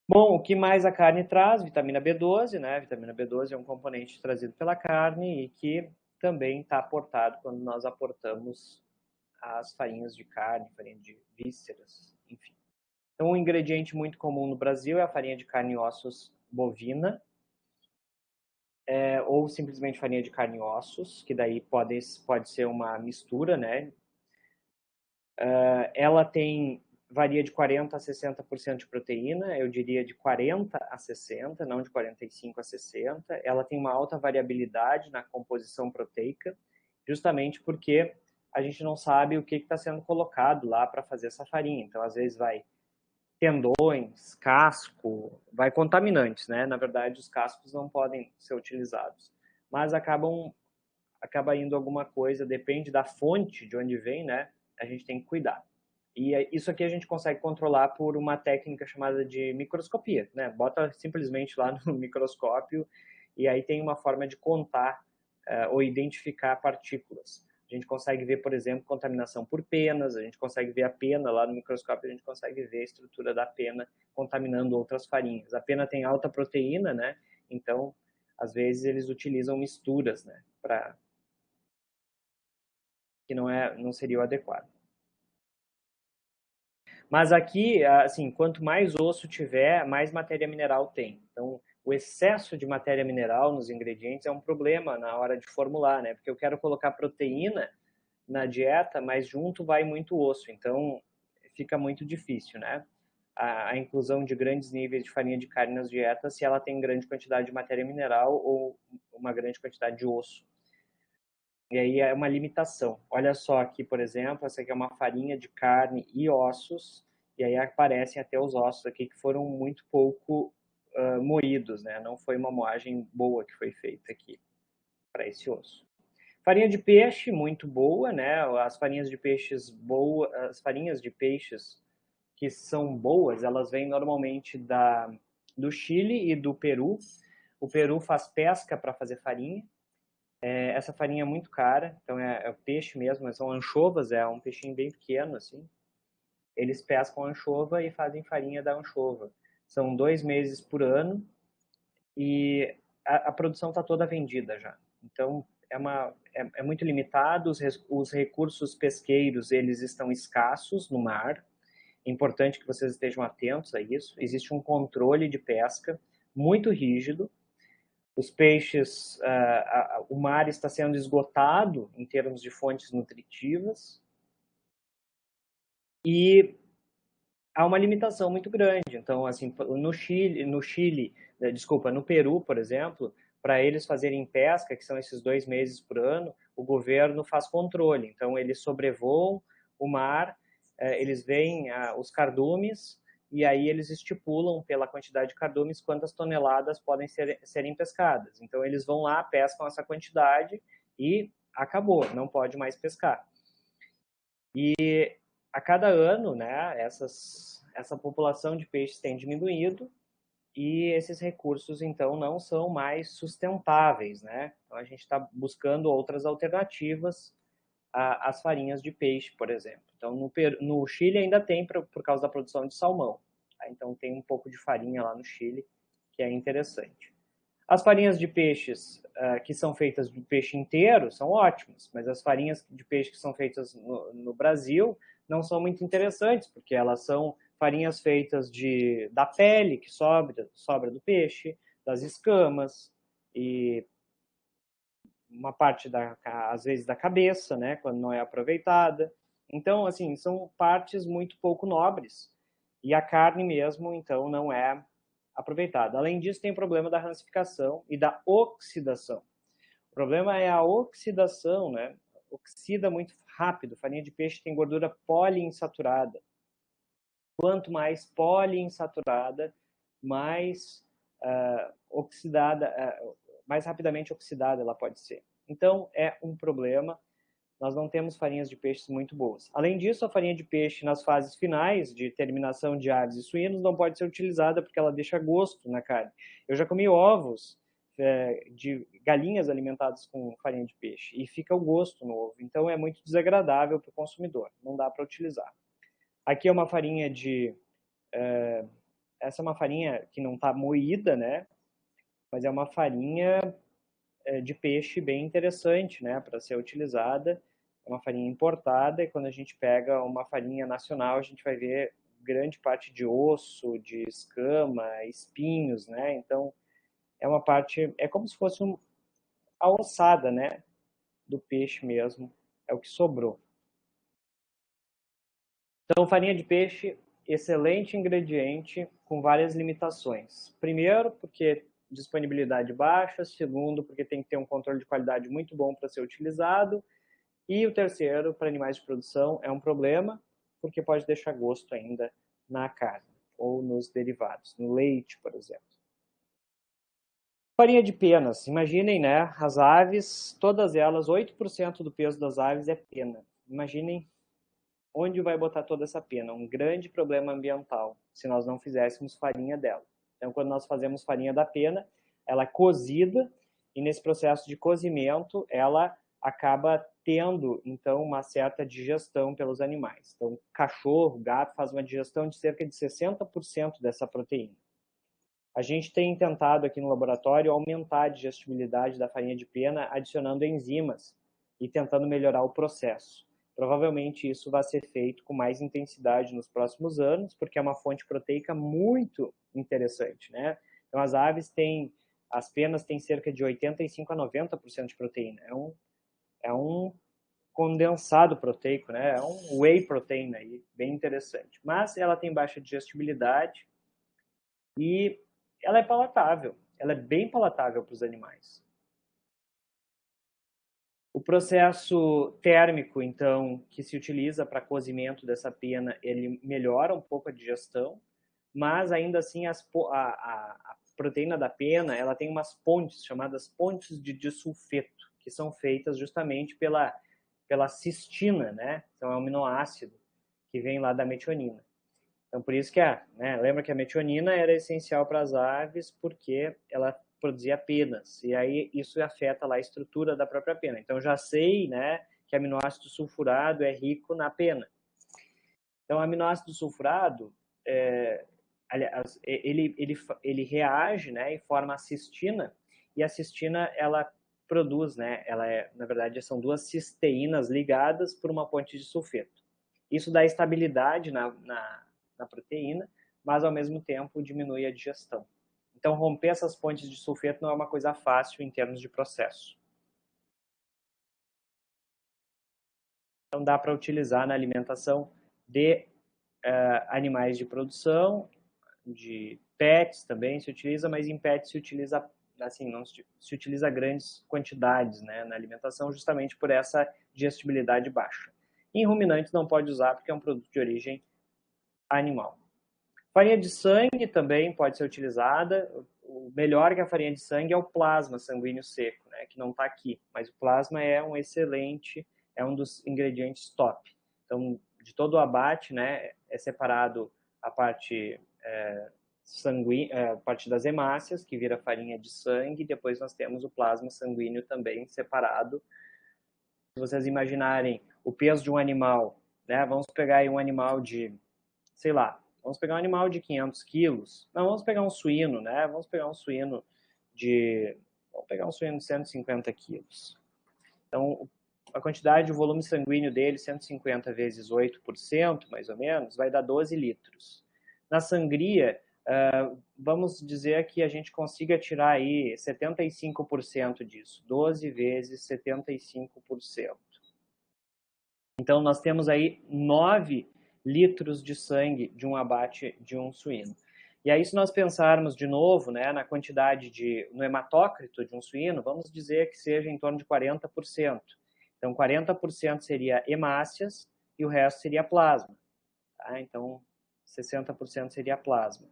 Bom, o que mais a carne traz? Vitamina B12, né? Vitamina B12 é um componente trazido pela carne e que também está aportado quando nós aportamos as farinhas de carne, farinha de vísceras, enfim. Então, um ingrediente muito comum no Brasil é a farinha de carne e ossos bovina, ou simplesmente farinha de carne e ossos, que daí pode ser uma mistura, né? Ela varia de 40% a 60% de proteína, eu diria de 40% a 60%, não de 45% a 60%. Ela tem uma alta variabilidade na composição proteica, justamente porque a gente não sabe o que está sendo colocado lá para fazer essa farinha. Então, às vezes, vai tendões, casco, vai contaminantes, né? Na verdade, os cascos não podem ser utilizados, mas acaba indo alguma coisa, depende da fonte de onde vem, né? A gente tem que cuidar. E isso aqui a gente consegue controlar por uma técnica chamada de microscopia, né? Bota simplesmente lá no microscópio e aí tem uma forma de contar ou identificar partículas. A gente consegue ver, por exemplo, contaminação por penas, a gente consegue ver a pena lá no microscópio, a gente consegue ver a estrutura da pena contaminando outras farinhas. A pena tem alta proteína, né? Então, às vezes eles utilizam misturas, né? Que não seria o adequado. Mas aqui, assim, quanto mais osso tiver, mais matéria mineral tem. Então, o excesso de matéria mineral nos ingredientes é um problema na hora de formular, né? Porque eu quero colocar proteína na dieta, mas junto vai muito osso, então fica muito difícil, né? A inclusão de grandes níveis de farinha de carne nas dietas, se ela tem grande quantidade de matéria mineral ou uma grande quantidade de osso. E aí é uma limitação. Olha só aqui, por exemplo, essa aqui é uma farinha de carne e ossos, e aí aparecem até os ossos aqui que foram muito pouco moídos, né? Não foi uma moagem boa que foi feita aqui para esse osso. Farinha de peixe, muito boa, né? As farinhas de peixes as farinhas de peixes que são boas, elas vêm normalmente do Chile e do Peru. O Peru faz pesca para fazer farinha. Essa farinha é muito cara, então é o peixe mesmo, são anchovas, é um peixinho bem pequeno, assim. Eles pescam anchova e fazem farinha da anchova. São 2 meses por ano e a produção está toda vendida já. Então, é muito limitado, os recursos pesqueiros, eles estão escassos no mar. É importante que vocês estejam atentos a isso. Existe um controle de pesca muito rígido. Os peixes, o mar está sendo esgotado em termos de fontes nutritivas e há uma limitação muito grande. Então, assim, no Peru, por exemplo, para eles fazerem pesca, que são esses 2 meses por ano, o governo faz controle. Então, eles sobrevoam o mar, eles veem os cardumes, e aí eles estipulam pela quantidade de cardumes quantas toneladas podem serem pescadas. Então, eles vão lá, pescam essa quantidade e acabou, não pode mais pescar. E a cada ano, né, essa população de peixes tem diminuído, e esses recursos, então, não são mais sustentáveis, né? Então, a gente está buscando outras alternativas às farinhas de peixe, por exemplo. Então, no Chile ainda tem, por causa da produção de salmão. Tá? Então, tem um pouco de farinha lá no Chile, que é interessante. As farinhas de peixes que são feitas de peixe inteiro são ótimas, mas as farinhas de peixe que são feitas no Brasil não são muito interessantes, porque elas são farinhas feitas da pele que sobra do peixe, das escamas e uma parte, às vezes, da cabeça, né, quando não é aproveitada. Então, assim, são partes muito pouco nobres. E a carne mesmo, então, não é aproveitada. Além disso, tem o problema da rancificação e da oxidação. O problema é a oxidação, né? Oxida muito rápido. Farinha de peixe tem gordura poliinsaturada. Quanto mais poliinsaturada, mais oxidada, mais rapidamente oxidada ela pode ser. Então, é um problema. Nós não temos farinhas de peixes muito boas. Além disso, a farinha de peixe nas fases finais de terminação de aves e suínos não pode ser utilizada porque ela deixa gosto na carne. Eu já comi ovos de galinhas alimentadas com farinha de peixe e fica o gosto no ovo. Então, é muito desagradável para o consumidor. Não dá para utilizar. Aqui é uma farinha essa é uma farinha que não está moída, né? Mas é uma farinha de peixe bem interessante, né? Para ser utilizada. É uma farinha importada e quando a gente pega uma farinha nacional, a gente vai ver grande parte de osso, de escama, espinhos, né? Então, é uma parte, é como se fosse a ossada, né? Do peixe mesmo, é o que sobrou. Então, farinha de peixe, excelente ingrediente com várias limitações. Primeiro, porque disponibilidade baixa. Segundo, porque tem que ter um controle de qualidade muito bom para ser utilizado. E o terceiro, para animais de produção, é um problema, porque pode deixar gosto ainda na carne ou nos derivados, no leite, por exemplo. Farinha de penas. Imaginem, né? As aves, todas elas, 8% do peso das aves é pena. Imaginem onde vai botar toda essa pena? Um grande problema ambiental, se nós não fizéssemos farinha dela. Então, quando nós fazemos farinha da pena, ela é cozida e nesse processo de cozimento, ela acaba tendo, então, uma certa digestão pelos animais. Então, cachorro, gato faz uma digestão de cerca de 60% dessa proteína. A gente tem tentado aqui no laboratório aumentar a digestibilidade da farinha de pena adicionando enzimas e tentando melhorar o processo. Provavelmente isso vai ser feito com mais intensidade nos próximos anos, porque é uma fonte proteica muito interessante, né? Então as as penas têm cerca de 85 a 90% de proteína. É um condensado proteico, né? É um whey protein aí, bem interessante. Mas ela tem baixa digestibilidade e ela é palatável. Ela é bem palatável para os animais. O processo térmico, então, que se utiliza para cozimento dessa pena, ele melhora um pouco a digestão, mas ainda assim a proteína da pena, ela tem umas pontes, chamadas pontes de disulfeto, que são feitas justamente pela cistina, né? Então é um aminoácido que vem lá da metionina. Então por isso que lembra que a metionina era essencial para as aves porque ela produzia penas, e aí isso afeta lá a estrutura da própria pena. Então já sei, né, que aminoácido sulfurado é rico na pena. Então aminoácido sulfurado, ele reage, né, e forma a cistina, e a cistina ela produz, né, na verdade são duas cisteínas ligadas por uma ponte de sulfeto. Isso dá estabilidade na proteína, mas ao mesmo tempo diminui a digestão. Então, romper essas pontes de sulfeto não é uma coisa fácil em termos de processo. Então, dá para utilizar na alimentação de animais de produção, de pets também se utiliza, mas em pets se utiliza assim, não se utiliza grandes quantidades, né, na alimentação, justamente por essa digestibilidade baixa. Em ruminantes não pode usar porque é um produto de origem animal. Farinha de sangue também pode ser utilizada. O melhor que a farinha de sangue é o plasma sanguíneo seco, né, que não está aqui, mas o plasma é um excelente, é um dos ingredientes top. Então, de todo o abate, né, é separado a parte a parte das hemácias, que vira farinha de sangue, e depois nós temos o plasma sanguíneo também separado. Se vocês imaginarem o peso de um animal, né, vamos pegar aí um animal de, sei lá, vamos pegar um animal de 500 quilos, não, vamos pegar um suíno, né, vamos pegar um suíno de 150 quilos. Então, a quantidade, o volume sanguíneo dele, 150 vezes 8%, mais ou menos, vai dar 12 litros. Na sangria, vamos dizer que a gente consiga tirar aí 75% disso, 12 vezes 75%. Então, nós temos aí 9 litros de sangue de um abate de um suíno. E aí, se nós pensarmos de novo, né, na quantidade no hematócrito de um suíno, vamos dizer que seja em torno de 40%. Então, 40% seria hemácias e o resto seria plasma. Tá? Então, 60% seria plasma.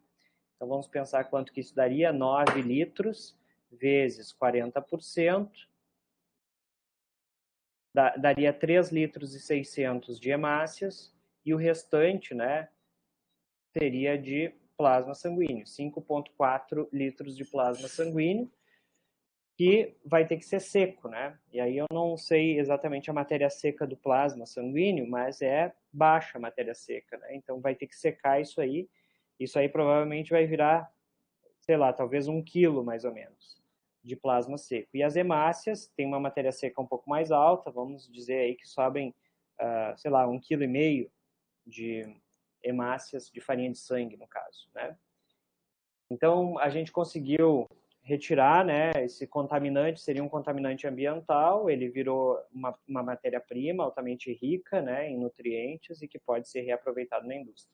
Então, vamos pensar quanto que isso daria. 9 litros vezes 40%. Daria 3 litros e 600 de hemácias. E o restante, né, seria de plasma sanguíneo. 5,4 litros de plasma sanguíneo, que vai ter que ser seco, né? E aí eu não sei exatamente a matéria seca do plasma sanguíneo, mas é baixa a matéria seca, né? Então vai ter que secar isso aí. Isso aí provavelmente vai virar, sei lá, talvez 1 quilo mais ou menos de plasma seco. E as hemácias têm uma matéria seca um pouco mais alta, vamos dizer aí que sobem, sei lá, 1,5 kg de hemácias de farinha de sangue, no caso, né? Então a gente conseguiu retirar, né, esse contaminante, seria um contaminante ambiental, ele virou uma matéria-prima altamente rica, né, em nutrientes e que pode ser reaproveitado na indústria,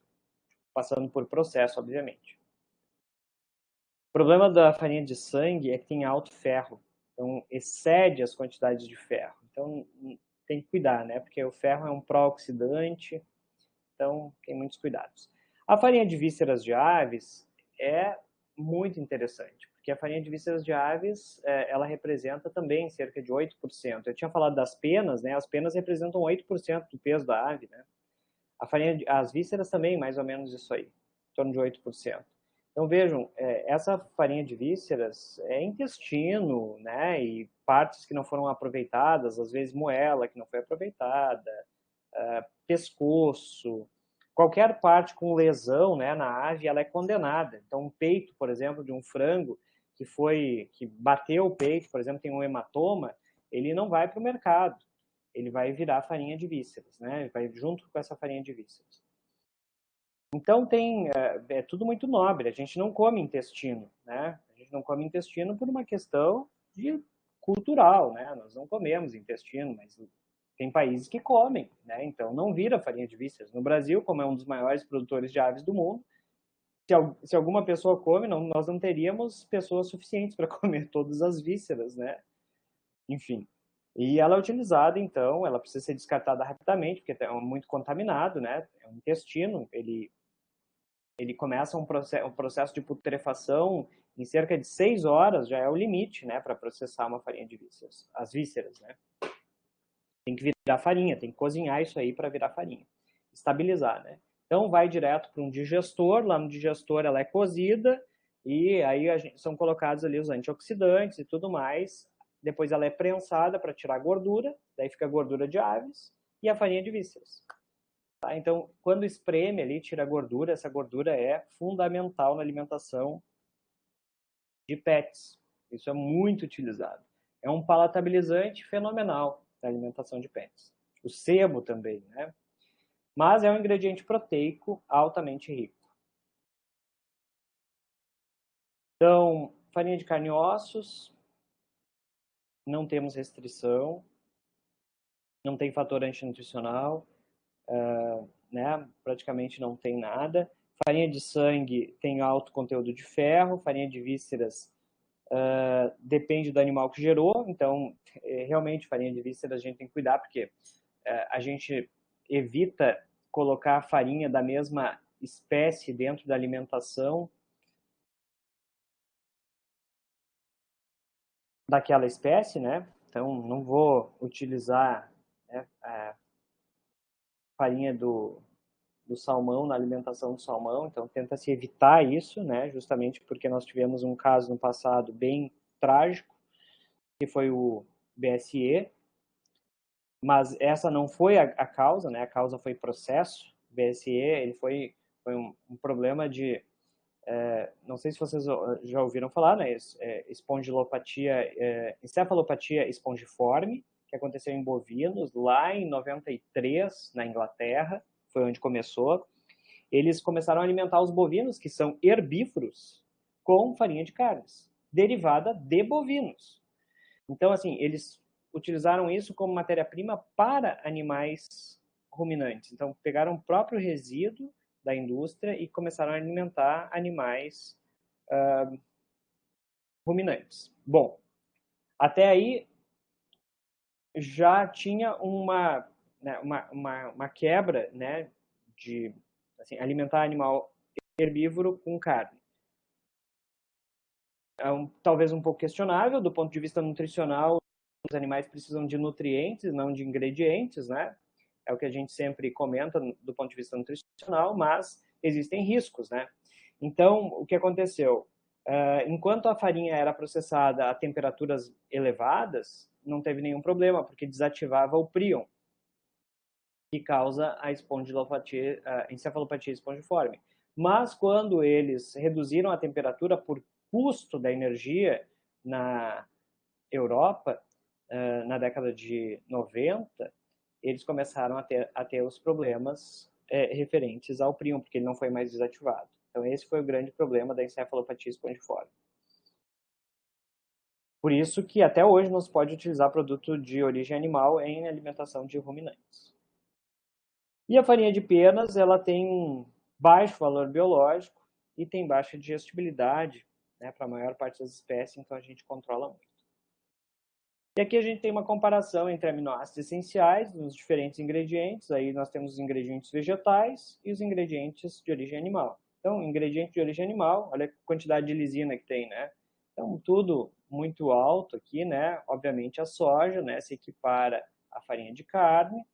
passando por processo, obviamente. O problema da farinha de sangue é que tem alto ferro, então excede as quantidades de ferro. Então tem que cuidar, né, porque o ferro é um pró-oxidante, então tem muitos cuidados. A farinha de vísceras de aves é muito interessante, porque a farinha de vísceras de aves, ela representa também cerca de 8%. Eu tinha falado das penas, né? As penas representam 8% do peso da ave, né? As vísceras também, mais ou menos isso aí, em torno de 8%. Então vejam, essa farinha de vísceras é intestino, né? E partes que não foram aproveitadas, às vezes moela que não foi aproveitada, pescoço, qualquer parte com lesão, né, na ave, ela é condenada. Então, um peito, por exemplo, de um frango que bateu o peito, por exemplo, tem um hematoma, ele não vai para o mercado. Ele vai virar farinha de vísceras, né? Vai junto com essa farinha de vísceras. Então é tudo muito nobre. A gente não come intestino, né? A gente não come intestino por uma questão cultural, né? Nós não comemos intestino, mas tem países que comem, né? Então não vira farinha de vísceras. No Brasil, como é um dos maiores produtores de aves do mundo, se alguma pessoa come, nós não teríamos pessoas suficientes para comer todas as vísceras, né? Enfim. E ela é utilizada, então, ela precisa ser descartada rapidamente, porque é muito contaminado, né? É um intestino, ele começa um processo de putrefação em cerca de 6 horas, já é o limite, né, para processar uma farinha de vísceras, as vísceras, né? Tem que virar farinha, tem que cozinhar isso aí para virar farinha, estabilizar, né? Então vai direto para um digestor, lá no digestor ela é cozida e aí são colocados ali os antioxidantes e tudo mais. Depois ela é prensada para tirar a gordura, daí fica a gordura de aves e a farinha de vísceras. Tá? Então, quando espreme ali, tira a gordura, essa gordura é fundamental na alimentação de pets. Isso é muito utilizado. É um palatabilizante fenomenal na alimentação de pets. O sebo também, né? Mas é um ingrediente proteico altamente rico. Então, farinha de carne e ossos, não temos restrição, não tem fator antinutricional, né? Praticamente não tem nada. Farinha de sangue tem alto conteúdo de ferro, farinha de vísceras depende do animal que gerou, então realmente farinha de vísceras a gente tem que cuidar, porque a gente evita colocar a farinha da mesma espécie dentro da alimentação daquela espécie, né? Então não vou utilizar, né, a farinha do salmão na alimentação do salmão, então tenta-se evitar isso, né? Justamente porque nós tivemos um caso no passado bem trágico, que foi o BSE, mas essa não foi a causa, né? A causa foi processo. O BSE ele foi um problema de, não sei se vocês já ouviram falar, né? Espondilopatia, encefalopatia espongiforme, que aconteceu em bovinos lá em 93 na Inglaterra, foi onde começou. Eles começaram a alimentar os bovinos, que são herbívoros, com farinha de carnes, derivada de bovinos. Então, assim, eles utilizaram isso como matéria-prima para animais ruminantes. Então, pegaram o próprio resíduo da indústria e começaram a alimentar animais ruminantes. Bom, até aí já tinha né, uma quebra, né, de assim, alimentar animal herbívoro com carne. Talvez um pouco questionável do ponto de vista nutricional. Os animais precisam de nutrientes, não de ingredientes, né? É o que a gente sempre comenta do ponto de vista nutricional, mas existem riscos, né? Então, o que aconteceu? Enquanto a farinha era processada a temperaturas elevadas, não teve nenhum problema, porque desativava o prion, que causa a espondilopatia, a encefalopatia espongiforme. Mas quando eles reduziram a temperatura por custo da energia na Europa, na década de 90, eles começaram a ter os problemas referentes ao prion, porque ele não foi mais desativado. Então esse foi o grande problema da encefalopatia espongiforme. Por isso que até hoje não se pode utilizar produto de origem animal em alimentação de ruminantes. E a farinha de penas, ela tem um baixo valor biológico e tem baixa digestibilidade, né, para a maior parte das espécies, então a gente controla muito. E aqui a gente tem uma comparação entre aminoácidos essenciais nos diferentes ingredientes. Aí nós temos os ingredientes vegetais e os ingredientes de origem animal. Então, ingrediente de origem animal, olha a quantidade de lisina que tem, né? Então, tudo muito alto aqui, né? Obviamente a soja, né, se equipara à farinha de carne.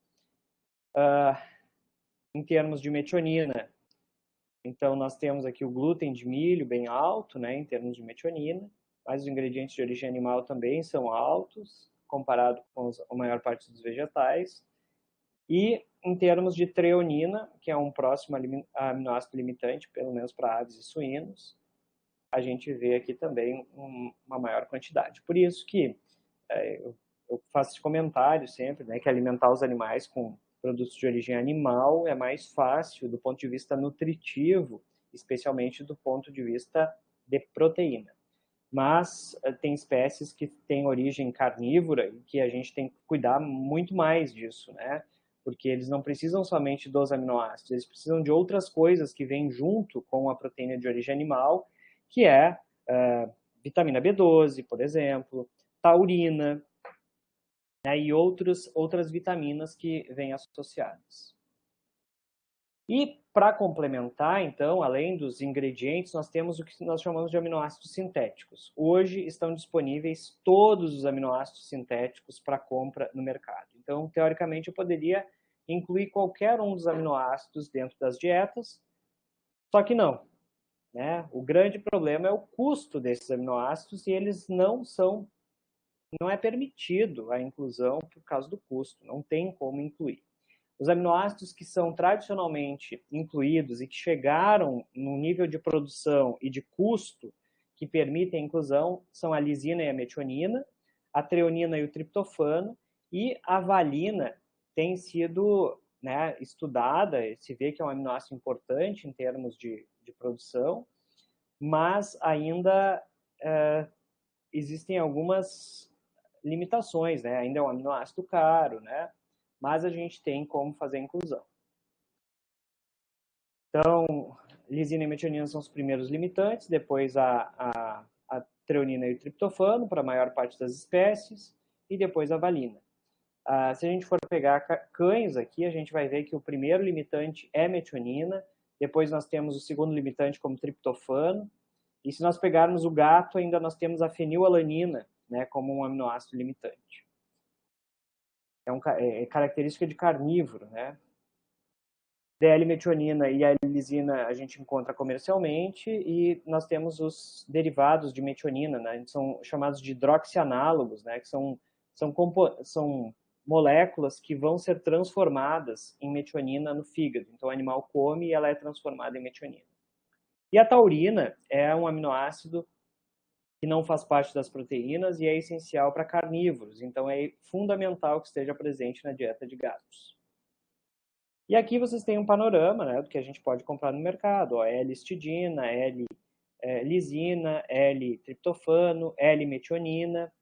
Em termos de metionina, então nós temos aqui o glúten de milho bem alto, né, em termos de metionina, mas os ingredientes de origem animal também são altos, comparado com a maior parte dos vegetais. E em termos de treonina, que é um próximo aminoácido limitante, pelo menos para aves e suínos, a gente vê aqui também uma maior quantidade. Por isso que eu faço esse comentário sempre, né, que alimentar os animais com produtos de origem animal é mais fácil do ponto de vista nutritivo, especialmente do ponto de vista de proteína. Mas tem espécies que têm origem carnívora e que a gente tem que cuidar muito mais disso, né? Porque eles não precisam somente dos aminoácidos, eles precisam de outras coisas que vêm junto com a proteína de origem animal, que é vitamina B12, por exemplo, taurina, né, e outras vitaminas que vêm associadas. E para complementar, então, além dos ingredientes, nós temos o que nós chamamos de aminoácidos sintéticos. Hoje estão disponíveis todos os aminoácidos sintéticos para compra no mercado. Então, teoricamente, eu poderia incluir qualquer um dos aminoácidos dentro das dietas, só que não, né? O grande problema é o custo desses aminoácidos e eles não é permitido a inclusão por causa do custo, não tem como incluir. Os aminoácidos que são tradicionalmente incluídos e que chegaram num nível de produção e de custo que permitem a inclusão são a lisina e a metionina, a treonina e o triptofano, e a valina tem sido, né, estudada, se vê que é um aminoácido importante em termos de produção, mas ainda existem algumas limitações, né? Ainda é um aminoácido caro, né? Mas a gente tem como fazer a inclusão. Então, lisina e metionina são os primeiros limitantes, depois a treonina e o triptofano para a maior parte das espécies, e depois a valina. Se a gente for pegar cães aqui, a gente vai ver que o primeiro limitante é metionina, depois nós temos o segundo limitante como triptofano, e se nós pegarmos o gato, ainda nós temos a fenilalanina, né, como um aminoácido limitante. É característica de carnívoro, né? DL-metionina e a lisina a gente encontra comercialmente, e nós temos os derivados de metionina, né? São chamados de hidroxianálogos, né? Que são moléculas que vão ser transformadas em metionina no fígado. Então o animal come e ela é transformada em metionina. E a taurina é um aminoácido que não faz parte das proteínas e é essencial para carnívoros. Então é fundamental que esteja presente na dieta de gatos. E aqui vocês têm um panorama, né, do que a gente pode comprar no mercado. Ó, L-histidina, L-lisina, L-triptofano, L-metionina.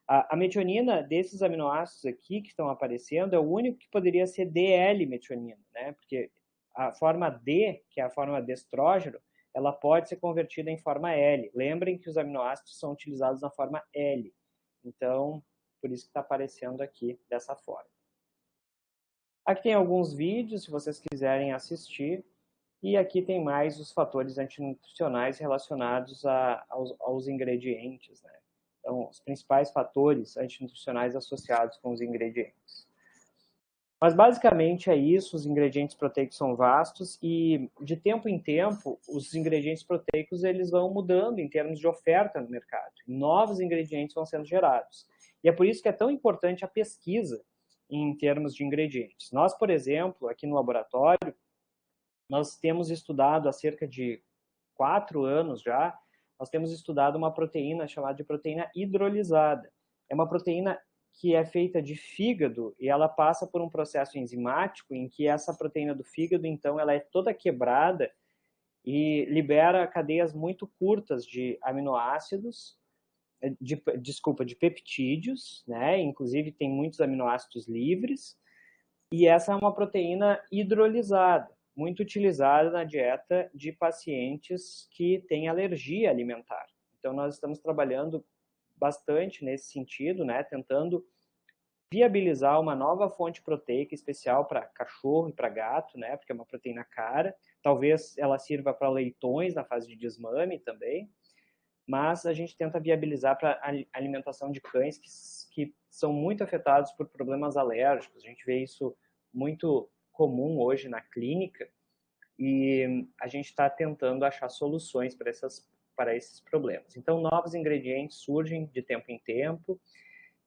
A metionina desses aminoácidos aqui que estão aparecendo é o único que poderia ser DL-metionina, né? Porque a forma D, que é a forma de estrógeno, ela pode ser convertida em forma L. Lembrem que os aminoácidos são utilizados na forma L. Então, por isso que está aparecendo aqui dessa forma. Aqui tem alguns vídeos, se vocês quiserem assistir. E aqui tem mais os fatores antinutricionais relacionados aos ingredientes, né? Então, os principais fatores antinutricionais associados com os ingredientes. Mas basicamente é isso, os ingredientes proteicos são vastos e de tempo em tempo os ingredientes proteicos eles vão mudando em termos de oferta no mercado. Novos ingredientes vão sendo gerados. E é por isso que é tão importante a pesquisa em termos de ingredientes. Nós, por exemplo, aqui no laboratório, nós temos estudado há cerca de 4 anos já, nós temos estudado uma proteína chamada de proteína hidrolisada. É uma proteína que é feita de fígado e ela passa por um processo enzimático em que essa proteína do fígado, então, ela é toda quebrada e libera cadeias muito curtas de aminoácidos, de peptídeos, né? Inclusive tem muitos aminoácidos livres, e essa é uma proteína hidrolisada, muito utilizada na dieta de pacientes que têm alergia alimentar. Então, nós estamos trabalhando bastante nesse sentido, né, tentando viabilizar uma nova fonte proteica especial para cachorro e para gato, né, porque é uma proteína cara. Talvez ela sirva para leitões na fase de desmame também, mas a gente tenta viabilizar para a alimentação de cães que são muito afetados por problemas alérgicos. A gente vê isso muito comum hoje na clínica e a gente está tentando achar soluções para esses problemas. Então, novos ingredientes surgem de tempo em tempo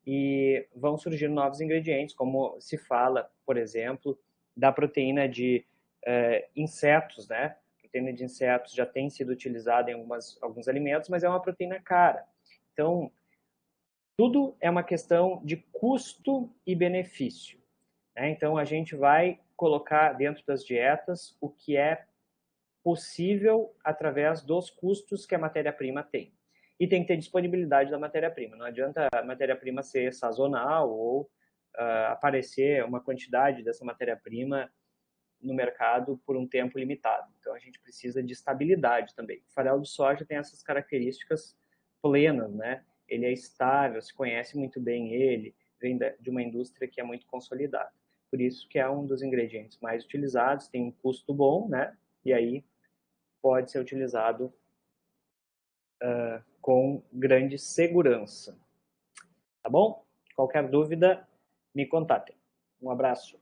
e vão surgir novos ingredientes, como se fala, por exemplo, da proteína de insetos, né? A proteína de insetos já tem sido utilizada em alguns alimentos, mas é uma proteína cara. Então, tudo é uma questão de custo e benefício, né? Então, a gente vai colocar dentro das dietas o que é possível através dos custos que a matéria-prima tem. E tem que ter disponibilidade da matéria-prima. Não adianta a matéria-prima ser sazonal ou aparecer uma quantidade dessa matéria-prima no mercado por um tempo limitado. Então, a gente precisa de estabilidade também. O farelo de soja tem essas características plenas, né? Ele é estável, se conhece muito bem ele, vem de uma indústria que é muito consolidada. Por isso que é um dos ingredientes mais utilizados, tem um custo bom, né? E aí pode ser utilizado com grande segurança. Tá bom? Qualquer dúvida, me contatem. Um abraço.